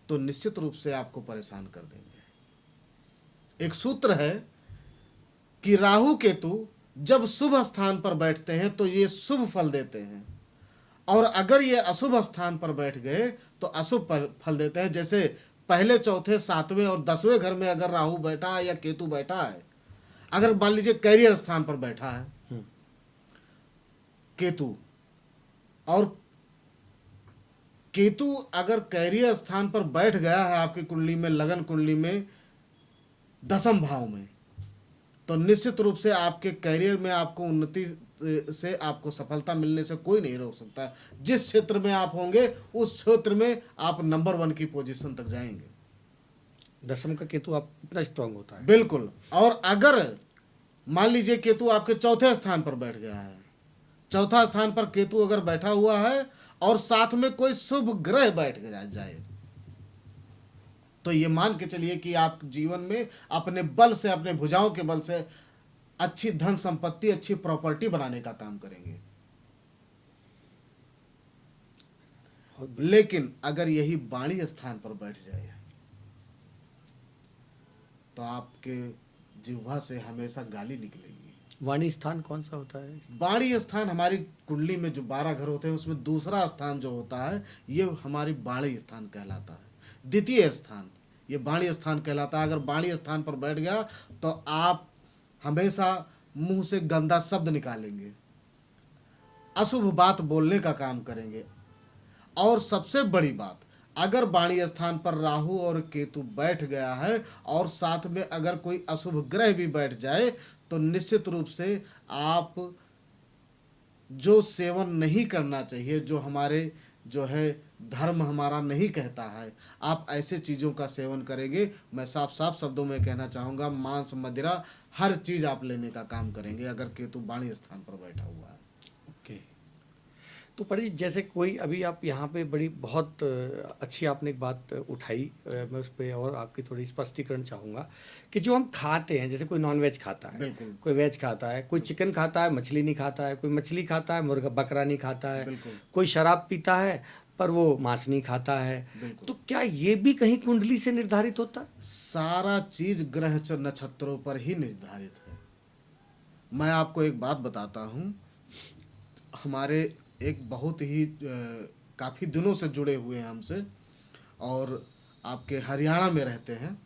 S2: तो निश्चित रूप से आपको परेशान कर देंगे। एक सूत्र है कि राहु केतु जब शुभ स्थान पर बैठते हैं तो ये शुभ फल देते हैं, और अगर ये अशुभ स्थान पर बैठ गए तो अशुभ फल देते हैं। जैसे पहले, चौथे, सातवें और 10वें घर में अगर राहु बैठा है या केतु बैठा है, अगर मान लीजिए कैरियर स्थान पर बैठा है केतु, और केतु अगर कैरियर स्थान पर बैठ गया है आपकी कुंडली में, लगन कुंडली में 10वें भाव में, तो निश्चित रूप से आपके कैरियर में आपको उन्नति से, आपको सफलता मिलने से कोई नहीं रोक सकता। जिस क्षेत्र में आप होंगे उस क्षेत्र में आप नंबर 1 की पोजीशन तक जाएंगे।
S1: 10वें का केतु आप इतना स्ट्रांग होता है?
S2: बिल्कुल। और अगर मान लीजिए केतु आपके चौथे स्थान पर बैठ गया है, चौथा स्थान पर केतु अगर बैठा हुआ है और साथ में कोई शुभ ग्रह बैठ जाए, तो ये मान के चलिए कि आप जीवन में अपने बल से, अपने भुजाओं के बल से अच्छी धन संपत्ति, अच्छी प्रॉपर्टी बनाने का काम करेंगे। लेकिन अगर यही वाणी स्थान पर बैठ जाए तो आपके जिह्वा से हमेशा गाली निकलेगी।
S1: वाणी स्थान कौन सा होता है?
S2: वाणी स्थान हमारी कुंडली में जो 12 घर होते हैं उसमें दूसरा स्थान जो होता है ये हमारी वाणी स्थान कहलाता है। द्वितीय स्थान ये वाणी स्थान कहलाता है। अगर वाणी स्थान पर बैठ गया तो आप हमेशा मुंह से गंदा शब्द निकालेंगे, अशुभ बात बोलने का काम करेंगे। और सबसे बड़ी बात, अगर वाणी स्थान पर राहु और केतु बैठ गया है और साथ में अगर कोई अशुभ ग्रह भी बैठ जाए तो निश्चित रूप से आप जो सेवन नहीं करना चाहिए, जो हमारे जो है धर्म हमारा नहीं कहता है, आप ऐसे चीज़ों का सेवन करेंगे। मैं साफ साफ शब्दों में कहना चाहूँगा, मांस, मदिरा, हर चीज़ आप लेने का काम करेंगे अगर केतु वाणी स्थान पर बैठा हुआ है।
S1: ओके। तो परी, जैसे कोई अभी आप यहाँ पे बड़ी बहुत अच्छी आपने एक बात उठाई, मैं उस पर और आपकी थोड़ी स्पष्टीकरण चाहूँगा कि जो हम खाते हैं, जैसे कोई नॉन वेज खाता है, कोई वेज खाता है, कोई चिकन खाता है, मछली नहीं खाता है, कोई मछली खाता है, मुर्गा बकरा नहीं खाता है, कोई शराब पीता है पर वो मांस नहीं खाता है, तो क्या ये भी कहीं कुंडली से निर्धारित होता है?
S2: सारा चीज ग्रह नक्षत्रों पर ही निर्धारित है। मैं आपको एक बात बताता हूँ, हमारे एक बहुत ही काफ़ी दिनों से जुड़े हुए हैं हमसे, और आपके हरियाणा में रहते हैं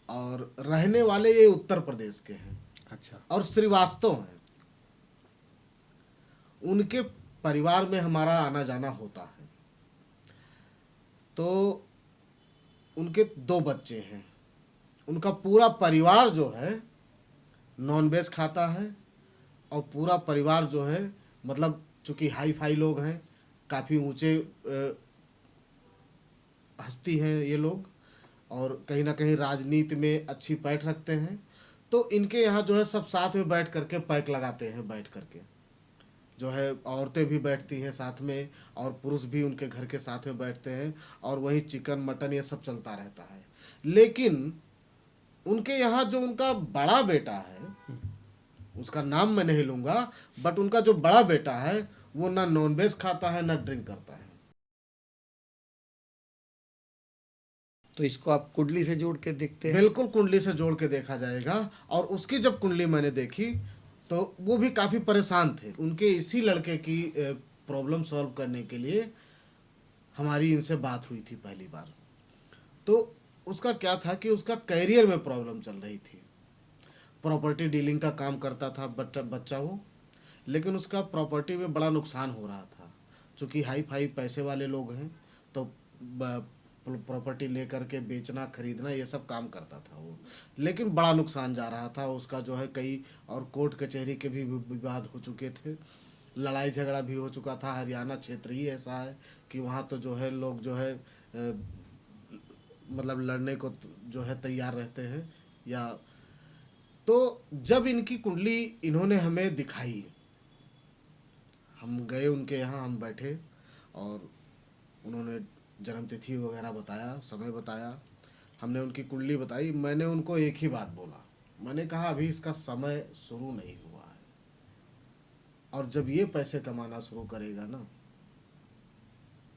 S2: और रहने वाले ये उत्तर प्रदेश के हैं।
S1: अच्छा।
S2: और श्रीवास्तव हैं। उनके परिवार में हमारा आना जाना होता है। तो उनके 2 बच्चे हैं। उनका पूरा परिवार जो है नॉन वेज खाता है, और पूरा परिवार जो है, मतलब चूँकि हाई फाई लोग हैं, काफ़ी ऊंचे हस्ती हैं ये लोग, और कहीं ना कहीं राजनीति में अच्छी पैठ रखते हैं, तो इनके यहाँ जो है सब साथ में बैठ करके पैक लगाते हैं। बैठ करके जो है औरतें भी बैठती हैं साथ में, और पुरुष भी उनके घर के साथ में बैठते हैं, और वहीं चिकन मटन ये सब चलता रहता है। लेकिन उनके यहाँ जो उनका बड़ा बेटा है, उसका नाम मैं नहीं लूँगा, बट उनका जो बड़ा बेटा है वो ना नॉनवेज खाता है ना ड्रिंक करता है।
S1: तो इसको आप कुंडली से जोड़ के देखते हैं?
S2: बिल्कुल कुंडली से जोड़ के देखा जाएगा। और उसकी जब कुंडली मैंने देखी तो वो भी काफ़ी परेशान थे। उनके इसी लड़के की प्रॉब्लम सॉल्व करने के लिए हमारी इनसे बात हुई थी पहली बार। तो उसका क्या था कि उसका करियर में प्रॉब्लम चल रही थी। प्रॉपर्टी डीलिंग का काम करता था बच्चा वो, लेकिन उसका प्रॉपर्टी में बड़ा नुकसान हो रहा था। चूँकि हाई फाई पैसे वाले लोग हैं तो प्रॉपर्टी लेकर के बेचना खरीदना ये सब काम करता था वो, लेकिन बड़ा नुकसान जा रहा था उसका जो है। कई और कोर्ट कचहरी के भी विवाद हो चुके थे, लड़ाई झगड़ा भी हो चुका था। हरियाणा क्षेत्र ही ऐसा है कि वहाँ तो जो है लोग जो है मतलब लड़ने को जो है तैयार रहते हैं। या तो जब इनकी कुंडली इन्होंने हमें दिखाई, हम गए उनके यहाँ, हम बैठे और उन्होंने जन्मतिथि वगैरह बताया, समय बताया, हमने उनकी कुंडली बताई। मैंने उनको एक ही बात बोला, मैंने कहा अभी इसका समय शुरू नहीं हुआ है, और जब ये पैसे कमाना शुरू करेगा ना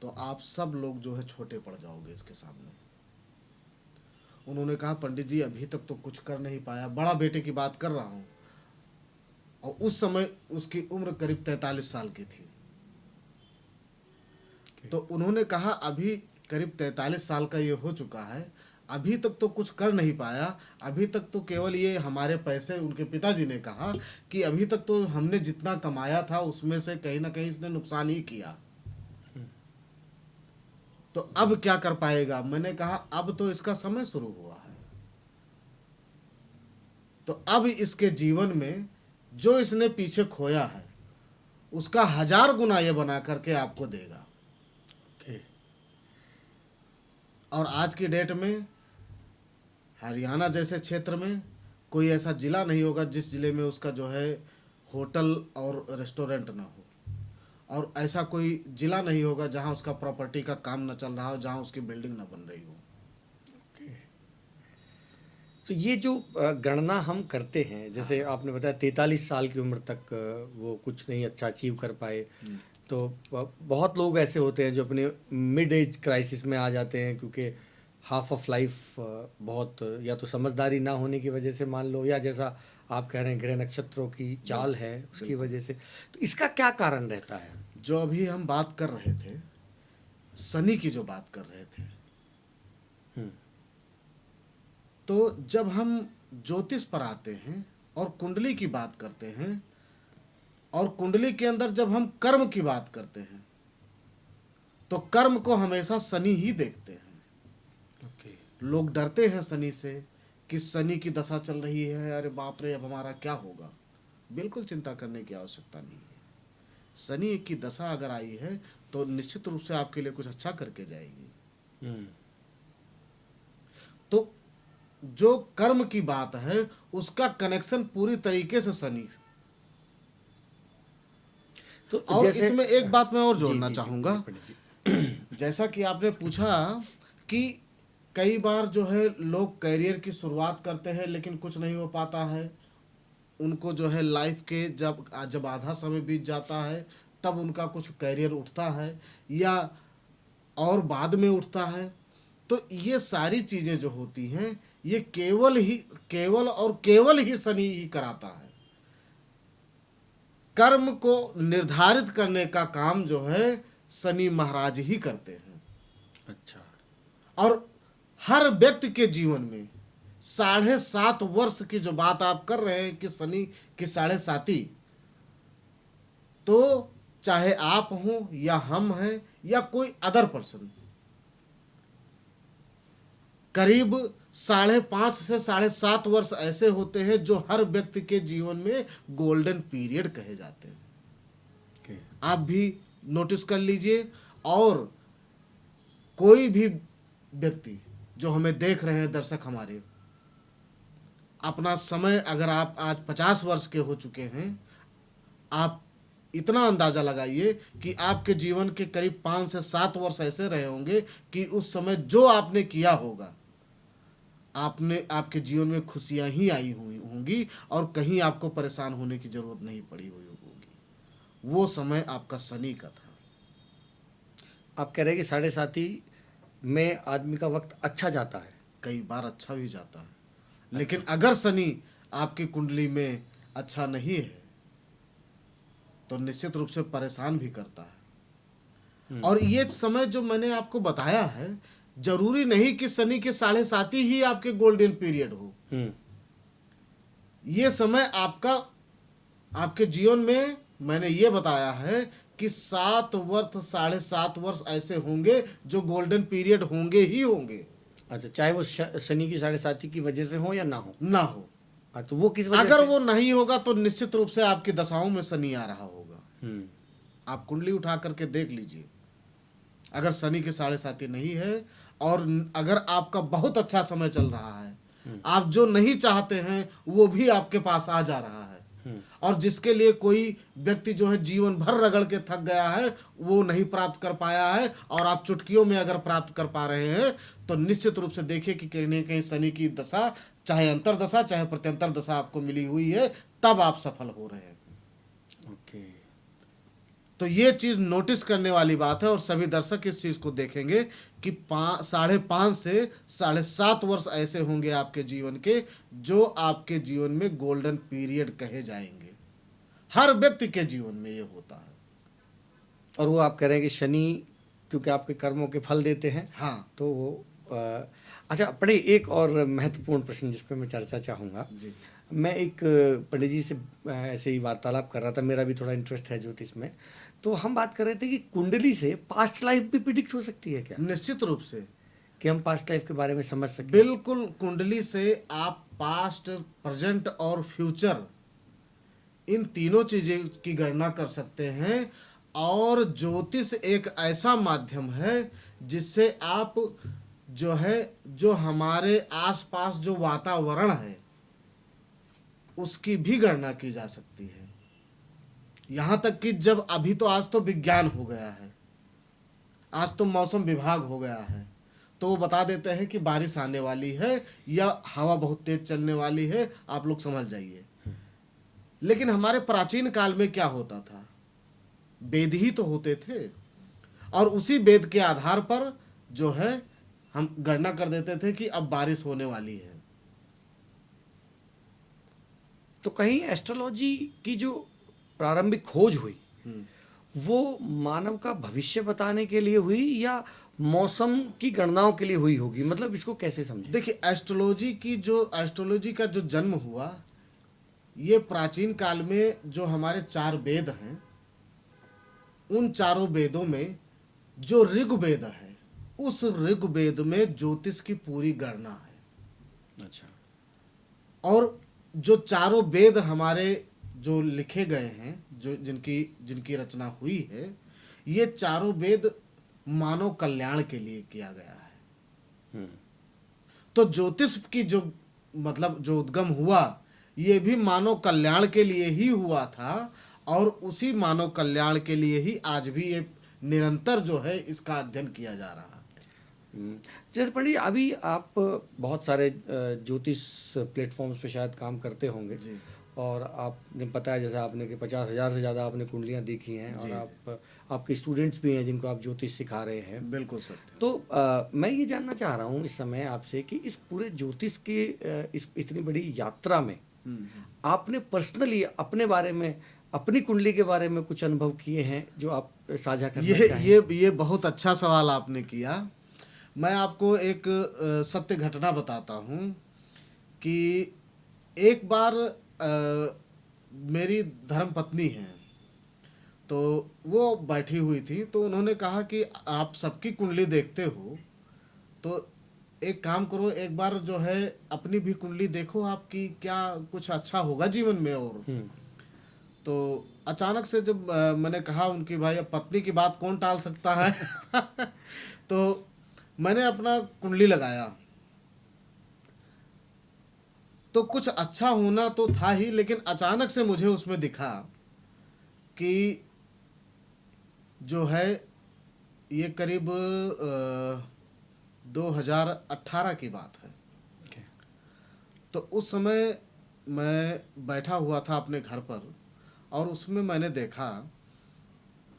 S2: तो आप सब लोग जो है छोटे पड़ जाओगे इसके सामने। उन्होंने कहा पंडित जी अभी तक तो कुछ कर नहीं पाया, बड़ा बेटे की बात कर रहा हूँ, और उस समय उसकी उम्र करीब 43 साल की थी। तो उन्होंने कहा अभी करीब 43 साल का ये हो चुका है, अभी तक तो कुछ कर नहीं पाया, अभी तक तो केवल ये हमारे पैसे, उनके पिताजी ने कहा कि अभी तक तो हमने जितना कमाया था उसमें से कहीं ना कहीं इसने नुकसान ही किया, तो अब क्या कर पाएगा। मैंने कहा अब तो इसका समय शुरू हुआ है, तो अब इसके जीवन में जो इसने पीछे खोया है उसका 1000 गुना ये बना करके आपको देगा। और आज की डेट में हरियाणा जैसे क्षेत्र में कोई ऐसा जिला नहीं होगा जिस जिले में उसका जो है होटल और रेस्टोरेंट ना हो, और ऐसा कोई जिला नहीं होगा जहां उसका प्रॉपर्टी का काम न चल रहा हो, जहां उसकी बिल्डिंग न बन रही हो।
S1: तो ये जो गणना हम करते हैं, जैसे आपने बताया 43 साल की उम्र तक वो कुछ नहीं अच्छा अचीव कर पाए, तो बहुत लोग ऐसे होते हैं जो अपने मिड एज क्राइसिस में आ जाते हैं, क्योंकि हाफ ऑफ लाइफ बहुत या तो समझदारी ना होने की वजह से मान लो, या जैसा आप कह रहे हैं ग्रह नक्षत्रों की चाल है उसकी वजह से। तो इसका क्या कारण रहता है?
S2: जो अभी हम बात कर रहे थे, शनि की जो बात कर रहे थे, तो जब हम ज्योतिष पर आते हैं और कुंडली की बात करते हैं, और कुंडली के अंदर जब हम कर्म की बात करते हैं, तो कर्म को हमेशा शनि ही देखते हैं। लोग डरते हैं शनि से कि शनि की दशा चल रही है, अरे बाप रे अब हमारा क्या होगा। बिल्कुल चिंता करने की आवश्यकता नहीं है। शनि की दशा अगर आई है तो निश्चित रूप से आपके लिए कुछ अच्छा करके जाएगी। तो जो कर्म की बात है उसका कनेक्शन पूरी तरीके से शनि।
S1: तो
S2: और
S1: जैसे
S2: इसमें एक बात मैं और
S1: जी,
S2: जोड़ना
S1: जी, जी,
S2: चाहूँगा।
S1: जी,
S2: जैसा कि आपने पूछा कि कई बार जो है लोग करियर की शुरुआत करते हैं लेकिन कुछ नहीं हो पाता है, उनको जो है लाइफ के जब जब आधा समय बीत जाता है तब उनका कुछ करियर उठता है या और बाद में उठता है। तो ये सारी चीज़ें जो होती हैं ये केवल और केवल ही शनि ही कराता है। कर्म को निर्धारित करने का काम जो है शनि महाराज ही करते हैं।
S1: अच्छा।
S2: और हर व्यक्ति के जीवन में 7.5 वर्ष की जो बात आप कर रहे हैं कि शनि की 7.5, तो चाहे आप हों या हम हैं या कोई अदर पर्सन, करीब 5.5 से 7.5 वर्ष ऐसे होते हैं जो हर व्यक्ति के जीवन में गोल्डन पीरियड कहे जाते हैं। आप भी नोटिस कर लीजिए, और कोई भी व्यक्ति जो हमें देख रहे हैं, दर्शक हमारे, अपना समय अगर आप आज 50 वर्ष के हो चुके हैं, आप इतना अंदाजा लगाइए कि आपके जीवन के करीब 5 से 7 वर्ष ऐसे रहे होंगे कि उस समय जो आपने किया होगा, आपके जीवन में खुशियां ही आई हुई होंगी और कहीं आपको परेशान होने की जरूरत नहीं पड़ी हुई होगी। वो समय आपका शनि का था।
S1: आप कह रहे हैं कि साढ़े साथी में आदमी का वक्त अच्छा जाता है।
S2: कई बार अच्छा भी जाता है, लेकिन अगर शनि आपकी कुंडली में अच्छा नहीं है तो निश्चित रूप से परेशान भी करता है। और ये समय जो मैंने आपको बताया है, जरूरी नहीं कि शनि के साढ़े साथी ही आपके गोल्डन पीरियड हो। ये समय आपका आपके जीवन में मैंने ये बताया है कि 7 वर्ष 7.5 वर्ष ऐसे होंगे जो गोल्डन पीरियड होंगे ही होंगे।
S1: अच्छा, चाहे वो शनि की साढ़े साथी की वजह से हो या ना हो।
S2: ना हो,
S1: तो वो किस वजह
S2: अगर
S1: से?
S2: वो नहीं होगा तो निश्चित रूप से आपकी दशाओं में शनि आ रहा होगा। आप कुंडली उठा करके देख लीजिए, अगर शनि के साढ़े साथी नहीं है और अगर आपका बहुत अच्छा समय चल रहा है, आप जो नहीं चाहते हैं वो भी आपके पास आ जा रहा है, और जिसके लिए कोई व्यक्ति जो है जीवन भर रगड़ के थक गया है वो नहीं प्राप्त कर पाया है, और आप चुटकियों में अगर प्राप्त कर पा रहे हैं, तो निश्चित रूप से देखिए कि कहीं न कहीं शनि की दशा, चाहे अंतरदशा चाहे प्रत्यंतर दशा आपको मिली हुई है, तब आप सफल हो रहे हैं।
S1: ओके।
S2: तो ये चीज नोटिस करने वाली बात है, और सभी दर्शक इस चीज को देखेंगे कि 5.5 से 7.5 वर्ष ऐसे होंगे आपके जीवन के जो आपके जीवन में गोल्डन पीरियड कहे जाएंगे। हर व्यक्ति के जीवन में ये होता है।
S1: और वो आप कह रहे हैं कि शनि क्योंकि आपके कर्मों के फल देते हैं।
S2: हाँ
S1: तो वो अच्छा, पढ़े एक और महत्वपूर्ण प्रश्न जिस पर मैं चर्चा चाहूँगा।
S2: जी।
S1: मैं एक पंडित जी से ऐसे ही वार्तालाप कर रहा था, मेरा भी थोड़ा इंटरेस्ट है ज्योतिष में। तो हम बात कर रहे थे कि कुंडली से पास्ट लाइफ भी प्रिडिक्ट हो सकती है क्या?
S2: निश्चित रूप से,
S1: कि हम पास्ट लाइफ के बारे में समझ सकें।
S2: बिल्कुल, कुंडली से आप पास्ट, प्रेजेंट और फ्यूचर इन तीनों चीजें की गणना कर सकते हैं। और ज्योतिष एक ऐसा माध्यम है जिससे आप जो है, जो हमारे आसपास जो वातावरण है उसकी भी गणना की जा सकती है। यहाँ तक कि जब अभी तो आज तो विज्ञान हो गया है, आज तो मौसम विभाग हो गया है, तो वो बता देते हैं कि बारिश आने वाली है या हवा बहुत तेज चलने वाली है, आप लोग समझ जाइए। लेकिन हमारे प्राचीन काल में क्या होता था, वेद ही तो होते थे, और उसी वेद के आधार पर जो है हम गणना कर देते थे कि अब बारिश होने वाली है।
S1: तो कहीं एस्ट्रोलॉजी की जो प्रारंभिक खोज हुई वो मानव का भविष्य बताने के लिए हुई या मौसम की गणनाओं के लिए हुई होगी? मतलब इसको कैसे समझें?
S2: देखिए, एस्ट्रोलॉजी का जो जन्म हुआ, ये प्राचीन काल में जो हमारे 4 वेद हैं, उन चारों वेदों में जो ऋग्वेद है, उस ऋग्वेद में ज्योतिष की पूरी गणना है।
S1: अच्छा।
S2: और जो चारों वेद हमारे जो लिखे गए हैं, जो जिनकी रचना हुई है, ये चारों वेद मानव कल्याण के लिए किया गया है। तो ज्योतिष की जो मतलब जो उद्गम हुआ, ये भी मानव कल्याण के लिए ही हुआ था, और उसी मानव कल्याण के लिए ही आज भी ये निरंतर जो है इसका अध्ययन किया जा रहा है।
S1: जैसे पंडित, अभी आप बहुत सारे ज्योतिष प्लेटफॉर्म्स पे शायद काम करते होंगे
S2: जी।
S1: और आपने बताया जैसे आपने कि 50,000 से ज़्यादा आपने कुंडलियाँ देखी हैं, और आपके स्टूडेंट्स भी हैं जिनको आप ज्योतिष सिखा रहे हैं।
S2: बिल्कुल सत्य।
S1: तो मैं ये जानना चाह रहा हूँ इस समय आपसे कि इस पूरे ज्योतिष के इस इतनी बड़ी यात्रा में आपने पर्सनली अपने बारे में, अपनी कुंडली के बारे में कुछ अनुभव किए हैं जो आप साझा करना चाहें?
S2: ये बहुत अच्छा सवाल आपने किया। मैं आपको एक सत्य घटना बताता हूँ कि एक बार मेरी धर्मपत्नी है, तो वो बैठी हुई थी, तो उन्होंने कहा कि आप सबकी कुंडली देखते हो, तो एक काम करो, एक बार जो है अपनी भी कुंडली देखो, आपकी क्या कुछ अच्छा होगा जीवन में। और तो अचानक से जब मैंने कहा उनकी, भाई अब पत्नी की बात कौन टाल सकता है तो मैंने अपना कुंडली लगाया, तो कुछ अच्छा होना तो था ही, लेकिन अचानक से मुझे उसमें दिखा कि जो है ये करीब 2018 की बात है। तो उस समय मैं बैठा हुआ था अपने घर पर, और उसमें मैंने देखा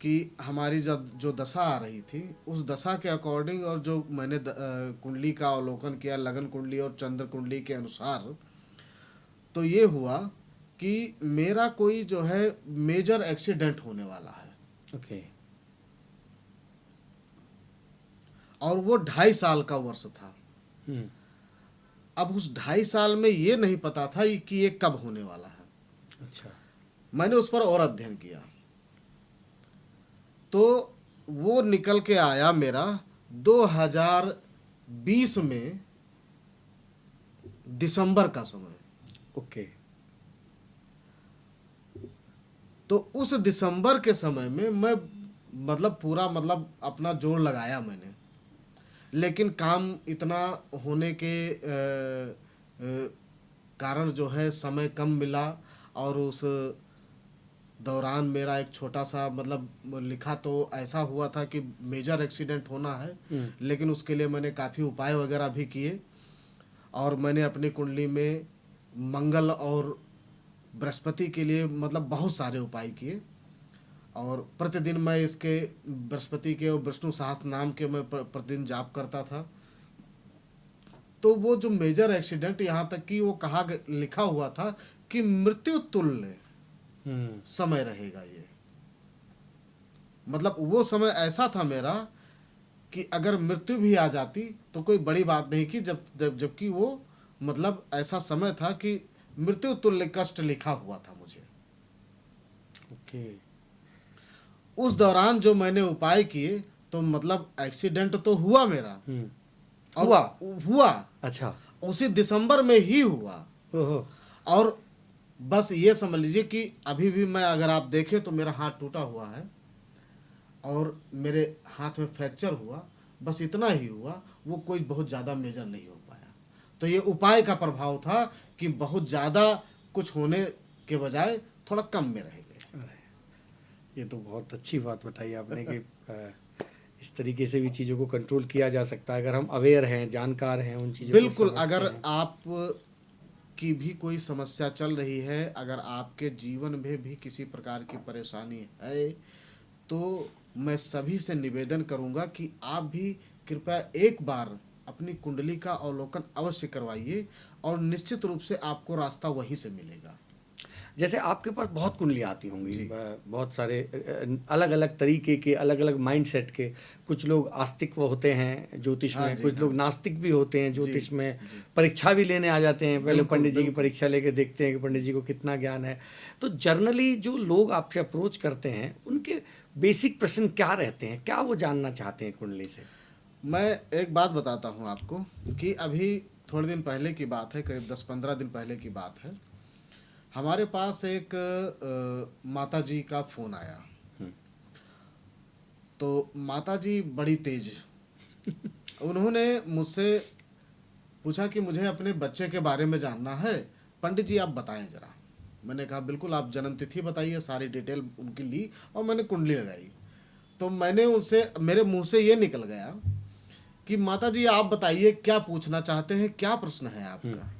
S2: कि हमारी जब जो दशा आ रही थी उस दशा के अकॉर्डिंग, और जो मैंने कुंडली का अवलोकन किया लगन कुंडली और चंद्र कुंडली के अनुसार, तो ये हुआ कि मेरा कोई जो है मेजर एक्सीडेंट होने वाला है।
S1: ओके।
S2: और वो 2.5 साल का वर्ष था।
S1: हम्म।
S2: अब उस 2.5 साल में ये नहीं पता था कि ये कब होने वाला है।
S1: अच्छा।
S2: मैंने उस पर और अध्ययन किया, तो वो निकल के आया मेरा 2020 में दिसंबर का समय।
S1: ओके।
S2: तो उस दिसंबर के समय में मैं पूरा अपना जोर लगाया मैंने, लेकिन काम इतना होने के कारण जो है समय कम मिला। और उस दौरान मेरा एक छोटा सा लिखा तो ऐसा हुआ था कि मेजर एक्सीडेंट होना है, लेकिन उसके लिए मैंने काफ़ी उपाय वगैरह भी किए। और मैंने अपनी कुंडली में मंगल और बृहस्पति के लिए बहुत सारे उपाय किए। और प्रतिदिन मैं इसके बृहस्पति के और विष्णु सहस्त्र नाम के मैं प्रतिदिन जाप करता था। तो वो जो मेजर एक्सीडेंट, यहाँ तक कि वो लिखा हुआ था कि मृत्यु तुल्य समय रहेगा ये। वो समय ऐसा था मेरा कि अगर मृत्यु भी आ जाती तो कोई बड़ी बात नहीं की, जबकि वो ऐसा समय था कि मृत्यु तुल्य कष्ट लिखा हुआ था मुझे।
S1: ओके।
S2: उस दौरान जो मैंने उपाय किए तो एक्सीडेंट तो हुआ मेरा। हुआ।
S1: अच्छा।
S2: उसी दिसंबर में ही हुआ।
S1: ओहो।
S2: और बस ये समझ लीजिए कि अभी भी मैं, अगर आप देखें तो मेरा हाथ टूटा हुआ है और मेरे हाथ में फ्रैक्चर हुआ, बस इतना ही हुआ। वो कोई बहुत ज़्यादा मेजर नहीं हो पाया। तो ये उपाय का प्रभाव था कि बहुत ज़्यादा कुछ होने के बजाय थोड़ा कम में रह गए।
S1: ये तो बहुत अच्छी बात बताई आपने कि इस तरीके से भी चीज़ों को कंट्रोल किया जा सकता है अगर हम अवेयर हैं, जानकार हैं उन चीज़ों को
S2: बिल्कुल।
S1: समझते
S2: अगर
S1: हैं।
S2: आप की भी कोई समस्या चल रही है, अगर आपके जीवन में भी किसी प्रकार की परेशानी है, तो मैं सभी से निवेदन करूंगा कि आप भी कृपया एक बार अपनी कुंडली का अवलोकन अवश्य करवाइए, और निश्चित रूप से आपको रास्ता वहीं से मिलेगा।
S1: जैसे आपके पास बहुत कुंडलियाँ आती होंगी,
S2: जी।
S1: बहुत सारे अलग अलग तरीके के, अलग अलग माइंडसेट के। कुछ लोग आस्तिक वो होते हैं ज्योतिष
S2: हाँ
S1: में,
S2: जी,
S1: कुछ
S2: हाँ
S1: लोग
S2: जी।
S1: नास्तिक भी होते हैं
S2: जी,
S1: ज्योतिष में।
S2: जी।
S1: परीक्षा भी लेने आ जाते हैं, पहले
S2: बिल्कुल,
S1: पंडित जी की
S2: बिल्कुल।
S1: परीक्षा लेके देखते हैं कि पंडित जी को कितना ज्ञान है। तो जनरली जो लोग आपसे अप्रोच करते हैं उनके बेसिक प्रश्न क्या रहते हैं, क्या वो जानना चाहते हैं कुंडली से?
S2: मैं एक बात बताता हूँ आपको कि अभी थोड़े दिन पहले की बात है, करीब 10-15 दिन पहले की बात है। हमारे पास एक माता जी का फोन आया। तो माता जी बड़ी तेज, उन्होंने मुझसे पूछा कि मुझे अपने बच्चे के बारे में जानना है, पंडित जी आप बताएं जरा। मैंने कहा बिल्कुल, आप जन्म तिथि बताइए। सारी डिटेल उनकी ली और मैंने कुंडली लगाई। तो मैंने उनसे, मेरे मुंह से ये निकल गया कि माता जी आप बताइए क्या पूछना चाहते हैं, क्या प्रश्न है आपका।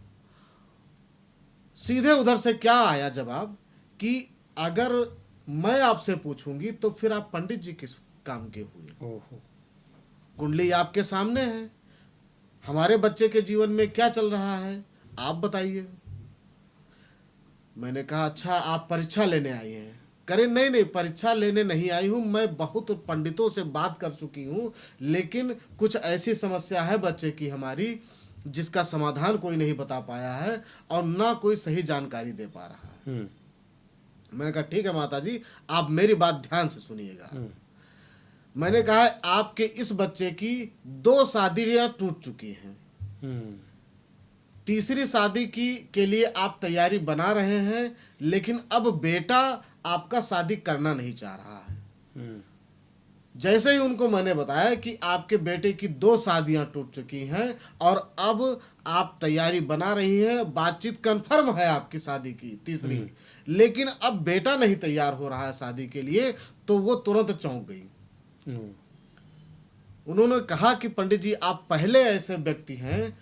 S2: सीधे उधर से क्या आया जवाब कि अगर मैं आपसे पूछूंगी तो फिर आप पंडित जी किस काम के हुए?
S1: ओहो।
S2: कुंडली आपके सामने है, हमारे बच्चे के जीवन में क्या चल रहा है, आप बताइए। मैंने कहा अच्छा आप परीक्षा लेने आई हैं? करे नहीं नहीं, परीक्षा लेने नहीं आई हूं, मैं बहुत पंडितों से बात कर चुकी हूं, लेकिन कुछ ऐसी समस्या है बच्चे की हमारी जिसका समाधान कोई नहीं बता पाया है और ना कोई सही जानकारी दे पा रहा है। मैंने कहा ठीक है माता जी, आप मेरी बात ध्यान से सुनिएगा। मैंने कहा आपके इस बच्चे की 2 शादियां टूट चुकी हैं, तीसरी शादी के लिए आप तैयारी बना रहे हैं, लेकिन अब बेटा आपका शादी करना नहीं चाह रहा है। जैसे ही उनको मैंने बताया कि आपके बेटे की 2 शादियां टूट चुकी हैं और अब आप तैयारी बना रही हैं, बातचीत कंफर्म है आपकी शादी की तीसरी, लेकिन अब बेटा नहीं तैयार हो रहा है शादी के लिए, तो वो तुरंत चौंक गई। उन्होंने कहा कि पंडित जी आप पहले ऐसे व्यक्ति हैं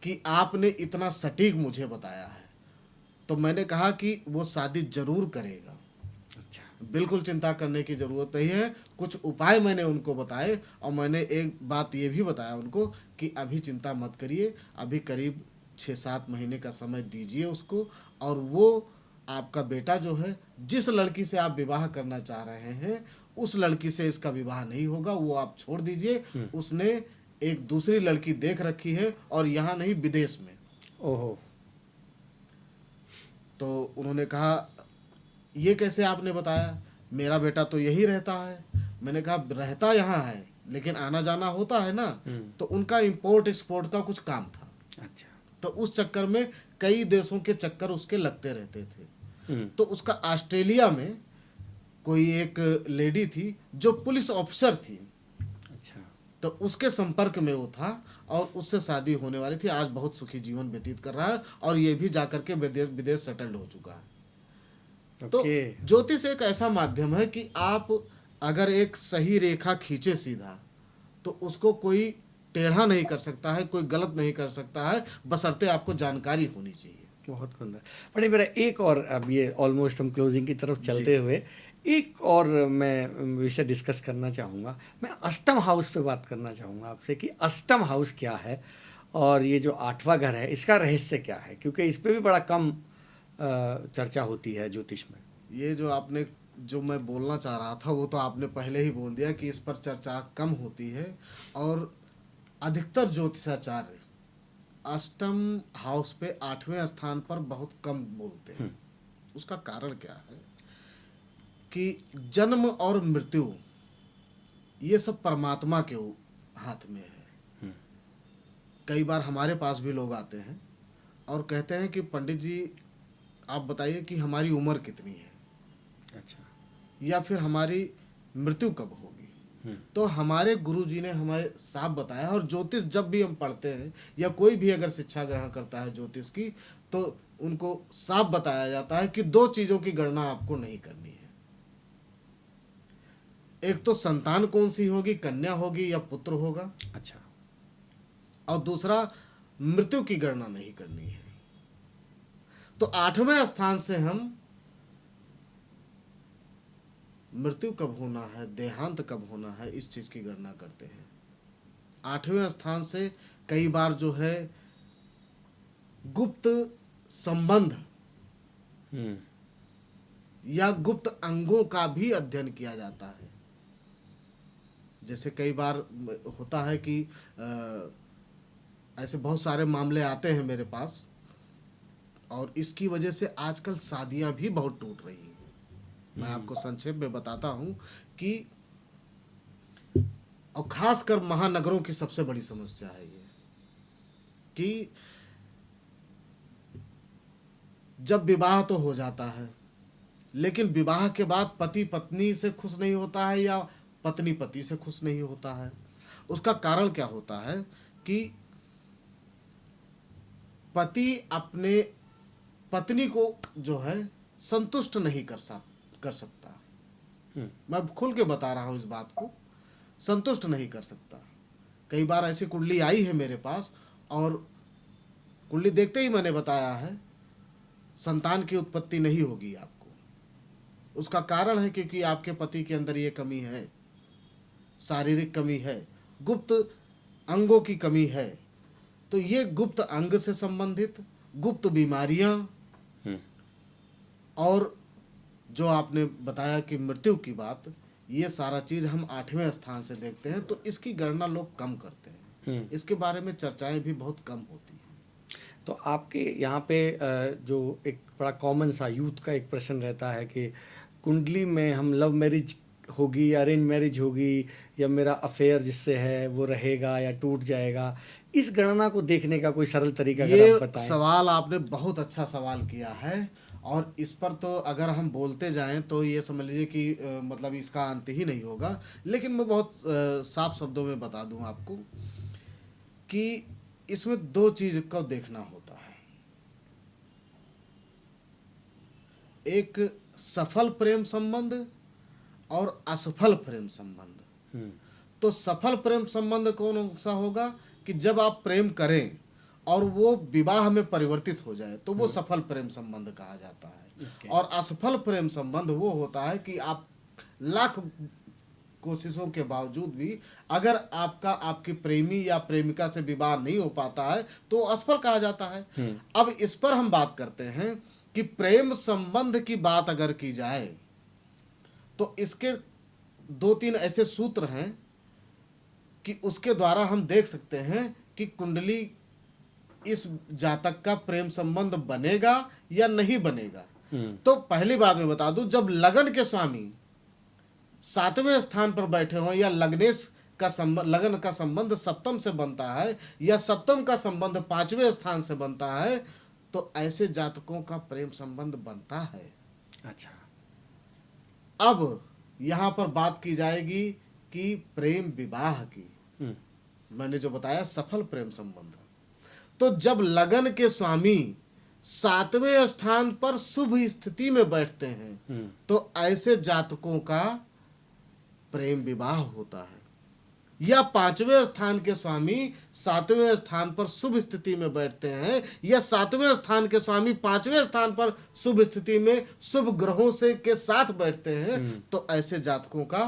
S2: कि आपने इतना सटीक मुझे बताया है। तो मैंने कहा कि वो शादी जरूर करेगा।
S1: अच्छा।
S2: बिल्कुल चिंता करने की ज़रूरत नहीं है। कुछ उपाय मैंने उनको बताए और मैंने एक बात ये भी बताया उनको कि अभी चिंता मत करिए, अभी करीब 6-7 महीने का समय दीजिए उसको, और वो आपका बेटा जो है, जिस लड़की से आप विवाह करना चाह रहे हैं उस लड़की से इसका विवाह नहीं होगा, वो आप छोड़ दीजिए। उसने एक दूसरी लड़की देख रखी है, और यहाँ नहीं, विदेश में।
S1: ओहो।
S2: तो उन्होंने कहा, ये कैसे आपने बताया, मेरा बेटा तो यही रहता है। मैंने कहा, रहता यहाँ है लेकिन आना जाना होता है ना। तो उनका इंपोर्ट एक्सपोर्ट का कुछ काम था,
S1: अच्छा।
S2: तो उस चक्कर में कई देशों के चक्कर उसके लगते रहते थे। तो उसका ऑस्ट्रेलिया में कोई एक लेडी थी जो पुलिस ऑफिसर थी,
S1: अच्छा।
S2: तो उसके संपर्क में वो था और उससे शादी होने वाली थी। आज बहुत सुखी जीवन व्यतीत कर रहा है और ये भी जाकर के विदेश सेटल्ड हो चुका है। तो
S1: ओके।
S2: ज्योतिष एक ऐसा माध्यम है कि आप अगर एक सही रेखा खींचे सीधा, तो उसको कोई टेढ़ा नहीं कर सकता है, कोई गलत नहीं कर सकता है, बशर्ते आपको जानकारी होनी चाहिए।
S1: बहुत सुंदर। बड़े मेरा एक और, अब ये ऑलमोस्ट हम क्लोजिंग की तरफ चलते हुए एक और मैं विषय डिस्कस करना चाहूँगा। मैं अष्टम हाउस पे बात करना चाहूँगा आपसे कि अष्टम हाउस क्या है और ये जो 8वां घर है इसका रहस्य क्या है, क्योंकि इस पे भी बड़ा कम चर्चा होती है ज्योतिष में।
S2: ये जो मैं बोलना चाह रहा था वो तो आपने पहले ही बोल दिया कि इस पर चर्चा कम होती है, और अधिकतर ज्योतिषाचार्य अष्टम हाउस पे 8वें स्थान पर बहुत कम बोलते हैं। उसका कारण क्या है कि जन्म और मृत्यु ये सब परमात्मा के हाथ में है। कई बार हमारे पास भी लोग आते हैं और कहते हैं कि पंडित जी आप बताइए कि हमारी उम्र कितनी है,
S1: अच्छा।
S2: या फिर हमारी मृत्यु कब होगी। तो हमारे गुरु जी ने हमें साफ बताया, और ज्योतिष जब भी हम पढ़ते हैं या कोई भी अगर शिक्षा ग्रहण करता है ज्योतिष की, तो उनको साफ बताया जाता है कि 2 चीजों की गणना आपको नहीं करनी है। एक तो संतान कौन सी होगी, कन्या होगी या पुत्र होगा।
S1: अच्छा।
S2: और दूसरा मृत्यु की गणना नहीं करनी है। तो 8वें स्थान से हम मृत्यु कब होना है, देहांत कब होना है, इस चीज की गणना करते हैं। 8वें स्थान से कई बार जो है गुप्त संबंध या गुप्त अंगों का भी अध्ययन किया जाता है। जैसे कई बार होता है कि ऐसे बहुत सारे मामले आते हैं मेरे पास, और इसकी वजह से आजकल शादियां भी बहुत टूट रही हैं। मैं आपको संक्षेप में बताता हूं कि, और खासकर महानगरों की सबसे बड़ी समस्या है ये, कि जब विवाह तो हो जाता है, लेकिन विवाह के बाद पति पत्नी से खुश नहीं होता है या पत्नी पति से खुश नहीं होता है। उसका कारण क्या होता है कि पति अपने पत्नी को जो है संतुष्ट नहीं कर सकता। मैं खुल के बता रहा हूं इस बात को, संतुष्ट नहीं कर सकता। कई बार ऐसी कुंडली आई है मेरे पास, और कुंडली देखते ही मैंने बताया है संतान की उत्पत्ति नहीं होगी आपको। उसका कारण है क्योंकि आपके पति के अंदर ये कमी है, शारीरिक कमी है, गुप्त अंगों की कमी है। तो ये गुप्त अंग से संबंधित गुप्त बीमारियां, और जो आपने बताया कि मृत्यु की बात, ये सारा चीज हम 8वें स्थान से देखते हैं। तो इसकी गणना लोग कम करते हैं, इसके बारे में चर्चाएं भी बहुत कम होती हैं।
S1: तो आपके यहाँ पे जो एक बड़ा कॉमन सा यूथ का एक प्रश्न रहता है कि कुंडली में हम लव मैरिज होगी या अरेंज मैरिज होगी, या मेरा अफेयर जिससे है वो रहेगा या टूट जाएगा, इस गणना को देखने का कोई सरल तरीका अगर
S2: ये
S1: आप बताएं।
S2: सवाल आपने बहुत अच्छा सवाल किया है, और इस पर तो अगर हम बोलते जाएं तो ये समझ लीजिए कि मतलब इसका अंत ही नहीं होगा। लेकिन मैं बहुत साफ शब्दों में बता दूं आपको कि इसमें 2 चीज को देखना होता है। एक सफल प्रेम संबंध और असफल प्रेम संबंध। तो सफल प्रेम संबंध कौन सा होगा कि जब आप प्रेम करें और वो विवाह में परिवर्तित हो जाए तो वो सफल प्रेम संबंध कहा जाता है। और असफल प्रेम संबंध वो होता है कि आप लाख कोशिशों के बावजूद भी अगर आपका आपकी प्रेमी या प्रेमिका से विवाह नहीं हो पाता है तो असफल कहा जाता है। अब इस पर हम बात करते हैं कि प्रेम संबंध की बात अगर की जाए तो इसके 2-3 ऐसे सूत्र हैं कि उसके द्वारा हम देख सकते हैं कि कुंडली इस जातक का प्रेम संबंध बनेगा या नहीं बनेगा। तो पहली बात मैं बता दूं, जब लगन के स्वामी 7वें स्थान पर बैठे हों या लगनेश का संबंध, लगन का संबंध सप्तम से बनता है या सप्तम का संबंध 5वें स्थान से बनता है तो ऐसे जातकों का प्रेम संबंध बनता है।
S1: अच्छा,
S2: अब यहाँ पर बात की जाएगी कि प्रेम विवाह की। मैंने जो बताया सफल प्रेम संबंध, तो जब लगन के स्वामी 7वें स्थान पर शुभ स्थिति में बैठते हैं तो ऐसे जातकों का प्रेम विवाह होता है। या 5वें स्थान के स्वामी 7वें स्थान पर शुभ स्थिति में बैठते हैं या 7वें स्थान के स्वामी 5वें स्थान पर शुभ स्थिति में शुभ ग्रहों से के साथ बैठते हैं तो ऐसे जातकों का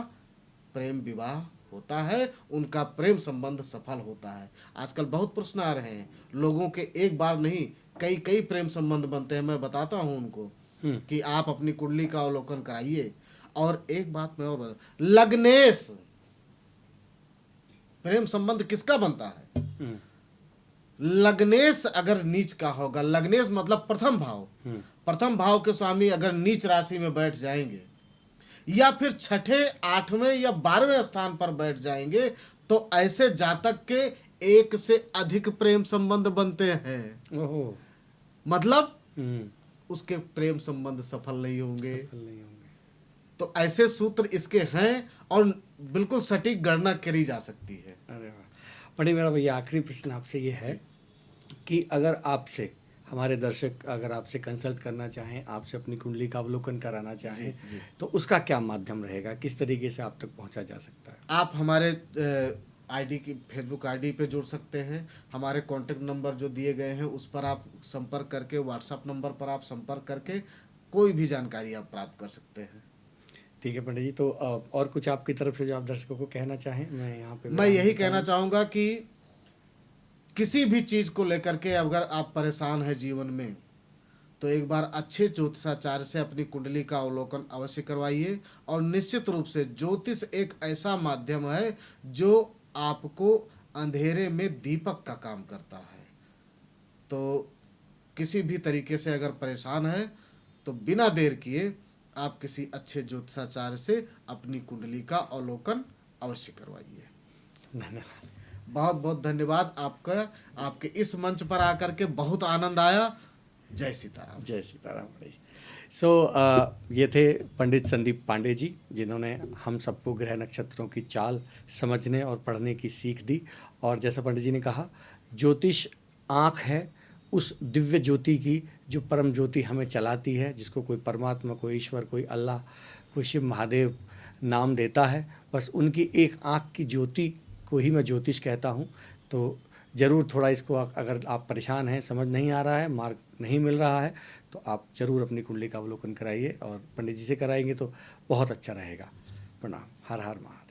S2: प्रेम विवाह होता है, उनका प्रेम संबंध सफल होता है। आजकल बहुत प्रश्न आ रहे हैं, लोगों के एक बार नहीं कई कई प्रेम संबंध बनते हैं। मैं बताता हूं उनको कि आप अपनी कुंडली का अवलोकन कराइए। और एक बात मैं और बता, लग्नेश प्रेम संबंध किसका बनता है? लग्नेश अगर नीच का होगा, लग्नेश मतलब प्रथम भाव, प्रथम भाव के स्वामी अगर नीच राशि में बैठ जाएंगे या फिर 6ठे 8वें या 12वें स्थान पर बैठ जाएंगे तो ऐसे जातक के एक से अधिक प्रेम संबंध बनते हैं।
S1: ओहो,
S2: मतलब उसके प्रेम संबंध सफल नहीं होंगे। तो ऐसे सूत्र इसके हैं और बिल्कुल सटीक गणना करी जा सकती है।
S1: अरे वाह पंडित, मेरा भैया आखिरी प्रश्न आपसे ये है कि अगर आपसे हमारे दर्शक अगर आपसे कंसल्ट करना चाहें, आपसे अपनी कुंडली का अवलोकन कराना चाहें तो उसका क्या माध्यम रहेगा, किस तरीके से आप तक पहुंचा जा सकता है?
S2: आप हमारे आईडी की फेसबुक आईडी पे जुड़ सकते हैं। हमारे कॉन्टेक्ट नंबर जो दिए गए हैं उस पर आप संपर्क करके, व्हाट्सएप नंबर पर आप संपर्क करके कोई भी जानकारी आप प्राप्त कर सकते हैं।
S1: ठीक है पंडित जी, तो और कुछ आपकी तरफ से जो आप दर्शकों को कहना चाहें? मैं यहाँ पे
S2: मैं यही कहना चाहूँगा कि किसी भी चीज़ को लेकर के अगर आप परेशान हैं जीवन में तो एक बार अच्छे ज्योतिषाचार्य से अपनी कुंडली का अवलोकन अवश्य करवाइए। और निश्चित रूप से ज्योतिष एक ऐसा माध्यम है जो आपको अंधेरे में दीपक का काम करता है। तो किसी भी तरीके से अगर परेशान है तो बिना देर किए आप किसी अच्छे ज्योतिषाचार्य से अपनी कुंडली का अवलोकन अवश्य करवाइए।
S1: धन्यवाद,
S2: बहुत बहुत धन्यवाद आपका। आपके इस मंच पर आकर के बहुत आनंद आया। जय सीताराम।
S1: जय सीताराम भाई। सो ये थे पंडित संदीप पांडे जी, जिन्होंने हम सबको ग्रह नक्षत्रों की चाल समझने और पढ़ने की सीख दी। और जैसा पंडित जी ने कहा, ज्योतिष आँख है उस दिव्य ज्योति की जो परम ज्योति हमें चलाती है, जिसको कोई परमात्मा, कोई ईश्वर, कोई अल्लाह, कोई शिव महादेव नाम देता है। बस उनकी एक आँख की ज्योति को ही मैं ज्योतिष कहता हूँ। तो ज़रूर थोड़ा इसको अगर आप परेशान हैं, समझ नहीं आ रहा है, मार्ग नहीं मिल रहा है, तो आप ज़रूर अपनी कुंडली का अवलोकन कराइए और पंडित जी से कराएंगे तो बहुत अच्छा रहेगा। प्रणाम। हर हर महादेव।